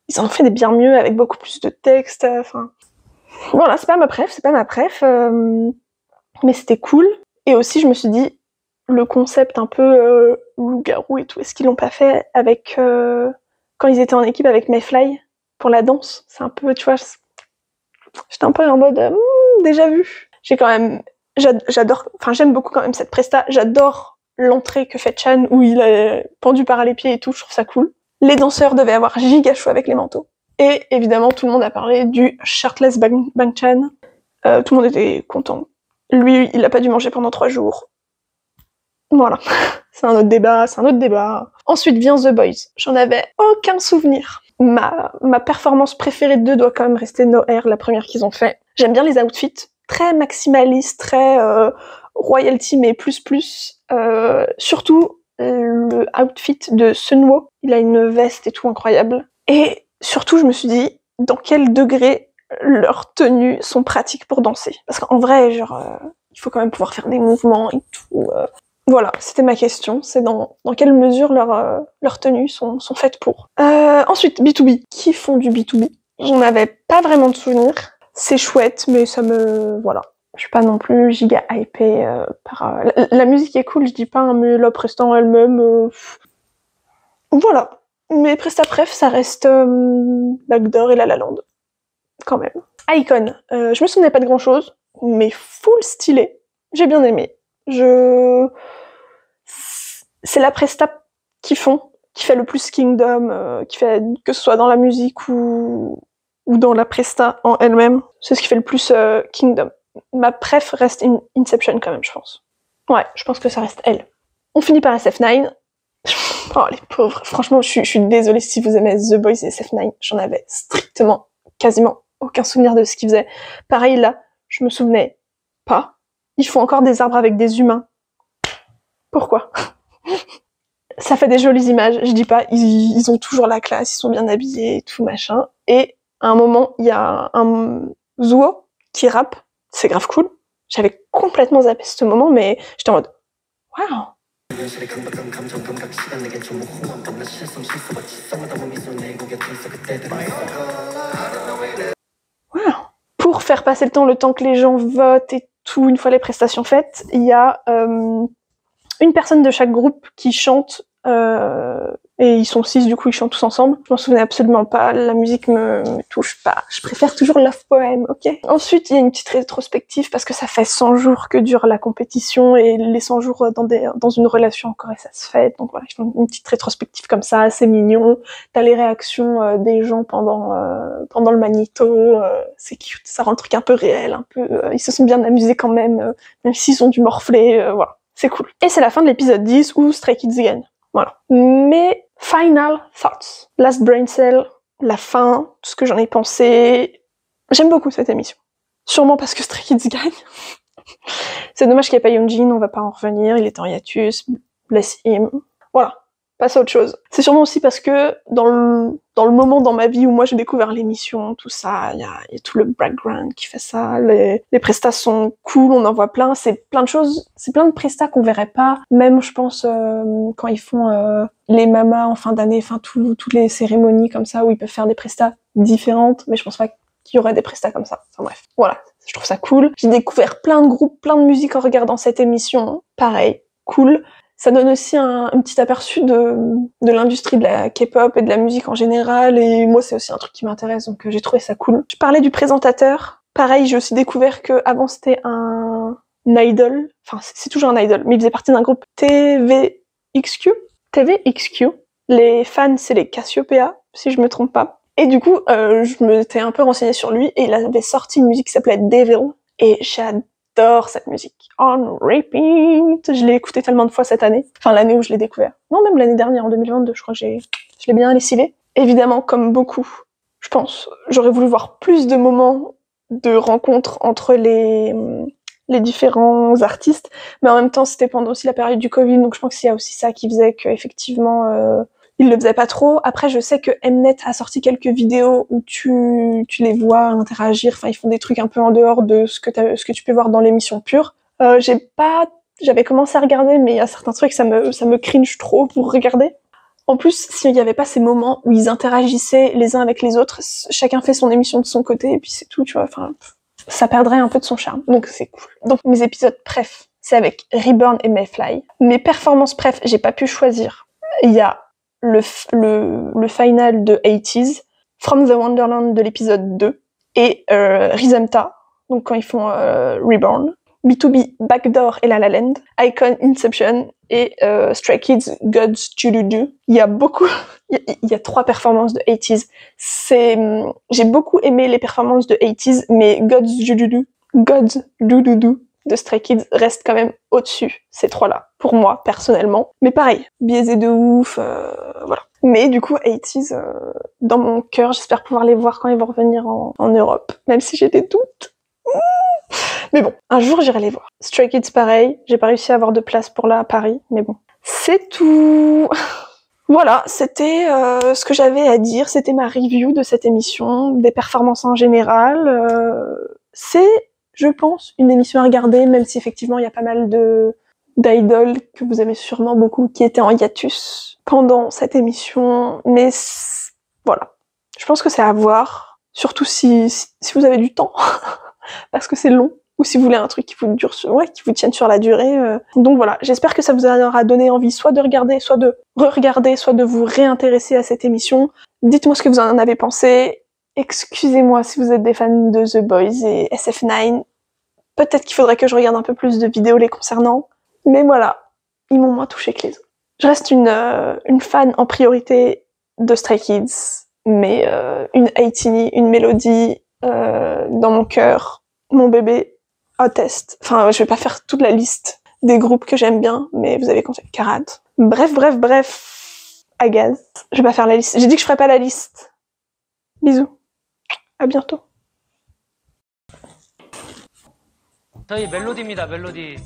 ils en ont fait des bien mieux avec beaucoup plus de texte. Enfin, voilà, c'est pas ma préf, mais c'était cool. Et aussi, je me suis dit, le concept un peu loup-garou et tout, est-ce qu'ils l'ont pas fait avec quand ils étaient en équipe avec Mayfly pour la danse? C'est un peu, tu vois, j'étais un peu en mode déjà vu. J'aime beaucoup quand même cette presta. J'adore l'entrée que fait Chan où il est pendu par les pieds et tout, je trouve ça cool. Les danseurs devaient avoir giga chaud avec les manteaux. Et évidemment, tout le monde a parlé du shirtless Bang-chan. Tout le monde était content. Lui, il a pas dû manger pendant 3 jours. Voilà. C'est un autre débat. Ensuite vient The Boys. J'en avais aucun souvenir. Ma performance préférée d'eux doit quand même rester No Air, la première qu'ils ont fait. J'aime bien les outfits. Très maximalistes, très royalty, mais plus. Surtout le outfit de Sunwo. Il a une veste et tout incroyable. Et surtout, je me suis dit, dans quel degré leurs tenues sont pratiques pour danser. Parce qu'en vrai, genre, il faut quand même pouvoir faire des mouvements et tout. Voilà, c'était ma question. C'est dans quelle mesure leurs tenues sont faites pour. Ensuite, B2B. Qui font du B2B? J'en avais pas vraiment de souvenir. C'est chouette, mais ça me... Voilà. Je suis pas non plus giga hypée par... La musique est cool, je dis pas, hein, mais la presta en elle-même... Voilà. Mais presta préf, ça reste Backdoor et La La Land. Quand même. iKON, je me souvenais pas de grand chose, mais full stylé. J'ai bien aimé. C'est la presta qu'ils font, qui fait le plus Kingdom, qui fait que ce soit dans la musique ou dans la presta en elle-même. C'est ce qui fait le plus Kingdom. Ma préf reste Inception quand même, je pense. Ouais, je pense que ça reste elle. On finit par SF9. Oh les pauvres. Franchement, je suis désolée si vous aimez The Boys et SF9. J'en avais strictement, quasiment aucun souvenir de ce qu'ils faisaient. Pareil là, je me souvenais pas. Ils font encore des arbres avec des humains. Pourquoi? Ça fait des jolies images, je dis pas, ils ont toujours la classe, ils sont bien habillés et tout machin. Et à un moment, il y a un Zuo qui rappe, c'est grave cool. J'avais complètement zappé ce moment, mais j'étais en mode waouh. Wow. Pour faire passer le temps que les gens votent et tout, une fois les prestations faites, il y a une personne de chaque groupe qui chante, et ils sont 6, du coup ils chantent tous ensemble. Je m'en souvenais absolument pas, la musique me touche pas. Je préfère toujours Love Poem, ok? Ensuite, il y a une petite rétrospective parce que ça fait 100 jours que dure la compétition et les 100 jours dans une relation encore et ça se fait. Donc voilà, ils font une petite rétrospective comme ça, c'est mignon. T'as les réactions des gens pendant le magnéto, c'est cute, ça rend le truc un peu réel, un peu. Ils se sont bien amusés quand même s'ils ont dû morfler, voilà. C'est cool. Et c'est la fin de l'épisode 10 où Stray Kids gagne. Voilà. Mes final thoughts. Last Brain Cell, la fin, tout ce que j'en ai pensé. J'aime beaucoup cette émission. Sûrement parce que Stray Kids gagne. C'est dommage qu'il n'y ait pas Yoonjin, on va pas en revenir, il est en hiatus, bless him. Voilà. Passe à autre chose. C'est sûrement aussi parce que dans le moment dans ma vie où moi j'ai découvert l'émission, tout ça, il y a tout le background qui fait ça, les prestats sont cool, on en voit plein, c'est plein de choses, c'est plein de prestats qu'on verrait pas, même je pense quand ils font les mamas en fin d'année, enfin toutes les cérémonies comme ça où ils peuvent faire des prestats différentes, mais je pense pas qu'il y aurait des prestats comme ça. Enfin bref, voilà, je trouve ça cool. J'ai découvert plein de groupes, plein de musique en regardant cette émission, pareil, cool. Ça donne aussi un petit aperçu de l'industrie de la K-pop et de la musique en général, et moi c'est aussi un truc qui m'intéresse, donc j'ai trouvé ça cool. Je parlais du présentateur, pareil, j'ai aussi découvert que avant c'était un idol, enfin c'est toujours un idol, mais il faisait partie d'un groupe TVXQ. Les fans c'est les Cassiopeia, si je me trompe pas. Et du coup, je m'étais un peu renseignée sur lui, et il avait sorti une musique qui s'appelait Devil, et j'adore cette musique. On repeat. Je l'ai écoutée tellement de fois cette année. Enfin, l'année où je l'ai découvert. Non, même l'année dernière, en 2022, je crois que je l'ai bien lessivé. Évidemment, comme beaucoup, je pense, j'aurais voulu voir plus de moments de rencontres entre les différents artistes. Mais en même temps, c'était pendant aussi la période du Covid, donc je pense qu'il y a aussi ça qui faisait qu'effectivement, il le faisait pas trop. Après, je sais que Mnet a sorti quelques vidéos où tu les vois interagir. Enfin, ils font des trucs un peu en dehors de ce que tu peux voir dans l'émission pure. J'avais commencé à regarder, mais il y a certains trucs, ça me cringe trop pour regarder. En plus, s'il n'y avait pas ces moments où ils interagissaient les uns avec les autres, chacun fait son émission de son côté, et puis c'est tout, tu vois, enfin, ça perdrait un peu de son charme. Donc c'est cool. Donc mes épisodes préf, c'est avec Reborn et Mayfly. Mes performances préf, j'ai pas pu choisir. Il y a le final de 80s, From the Wonderland de l'épisode 2, et Rizemta, donc quand ils font Reborn, B2B, Backdoor et La La Land, iKON, Inception, et Stray Kids, God's Jududu. Il y a 3 performances de 80s. J'ai beaucoup aimé les performances de 80s, mais God's Jududu de Stray Kids reste quand même au-dessus, ces 3-là, pour moi, personnellement. Mais pareil, biaisé de ouf, voilà. Mais du coup, 80s, dans mon cœur, j'espère pouvoir les voir quand ils vont revenir en Europe, même si j'ai des doutes. Mais bon, un jour j'irai les voir. Stray Kids pareil, j'ai pas réussi à avoir de place pour là à Paris, mais bon. C'est tout. Voilà, c'était ce que j'avais à dire, c'était ma review de cette émission, des performances en général. C'est, je pense, une émission à regarder, même si effectivement il y a pas mal d'idoles que vous aimez sûrement beaucoup qui étaient en hiatus pendant cette émission, mais voilà. Je pense que c'est à voir, surtout si vous avez du temps, parce que c'est long. Ou si vous voulez un truc qui vous tienne sur la durée. Donc voilà, j'espère que ça vous aura donné envie soit de regarder, soit de re-regarder, soit de vous réintéresser à cette émission. Dites-moi ce que vous en avez pensé, excusez-moi si vous êtes des fans de The Boys et SF9. Peut-être qu'il faudrait que je regarde un peu plus de vidéos les concernant. Mais voilà, ils m'ont moins touché que les autres. Je reste une fan en priorité de Stray Kids, mais une Haitini, une Mélodie dans mon cœur, mon bébé atteste. Enfin, je vais pas faire toute la liste des groupes que j'aime bien, mais vous avez compris. Karad. Bref. Agaz. Je vais pas faire la liste. J'ai dit que je ferais pas la liste. Bisous. À bientôt. 저희 멜로디입니다, 멜로디.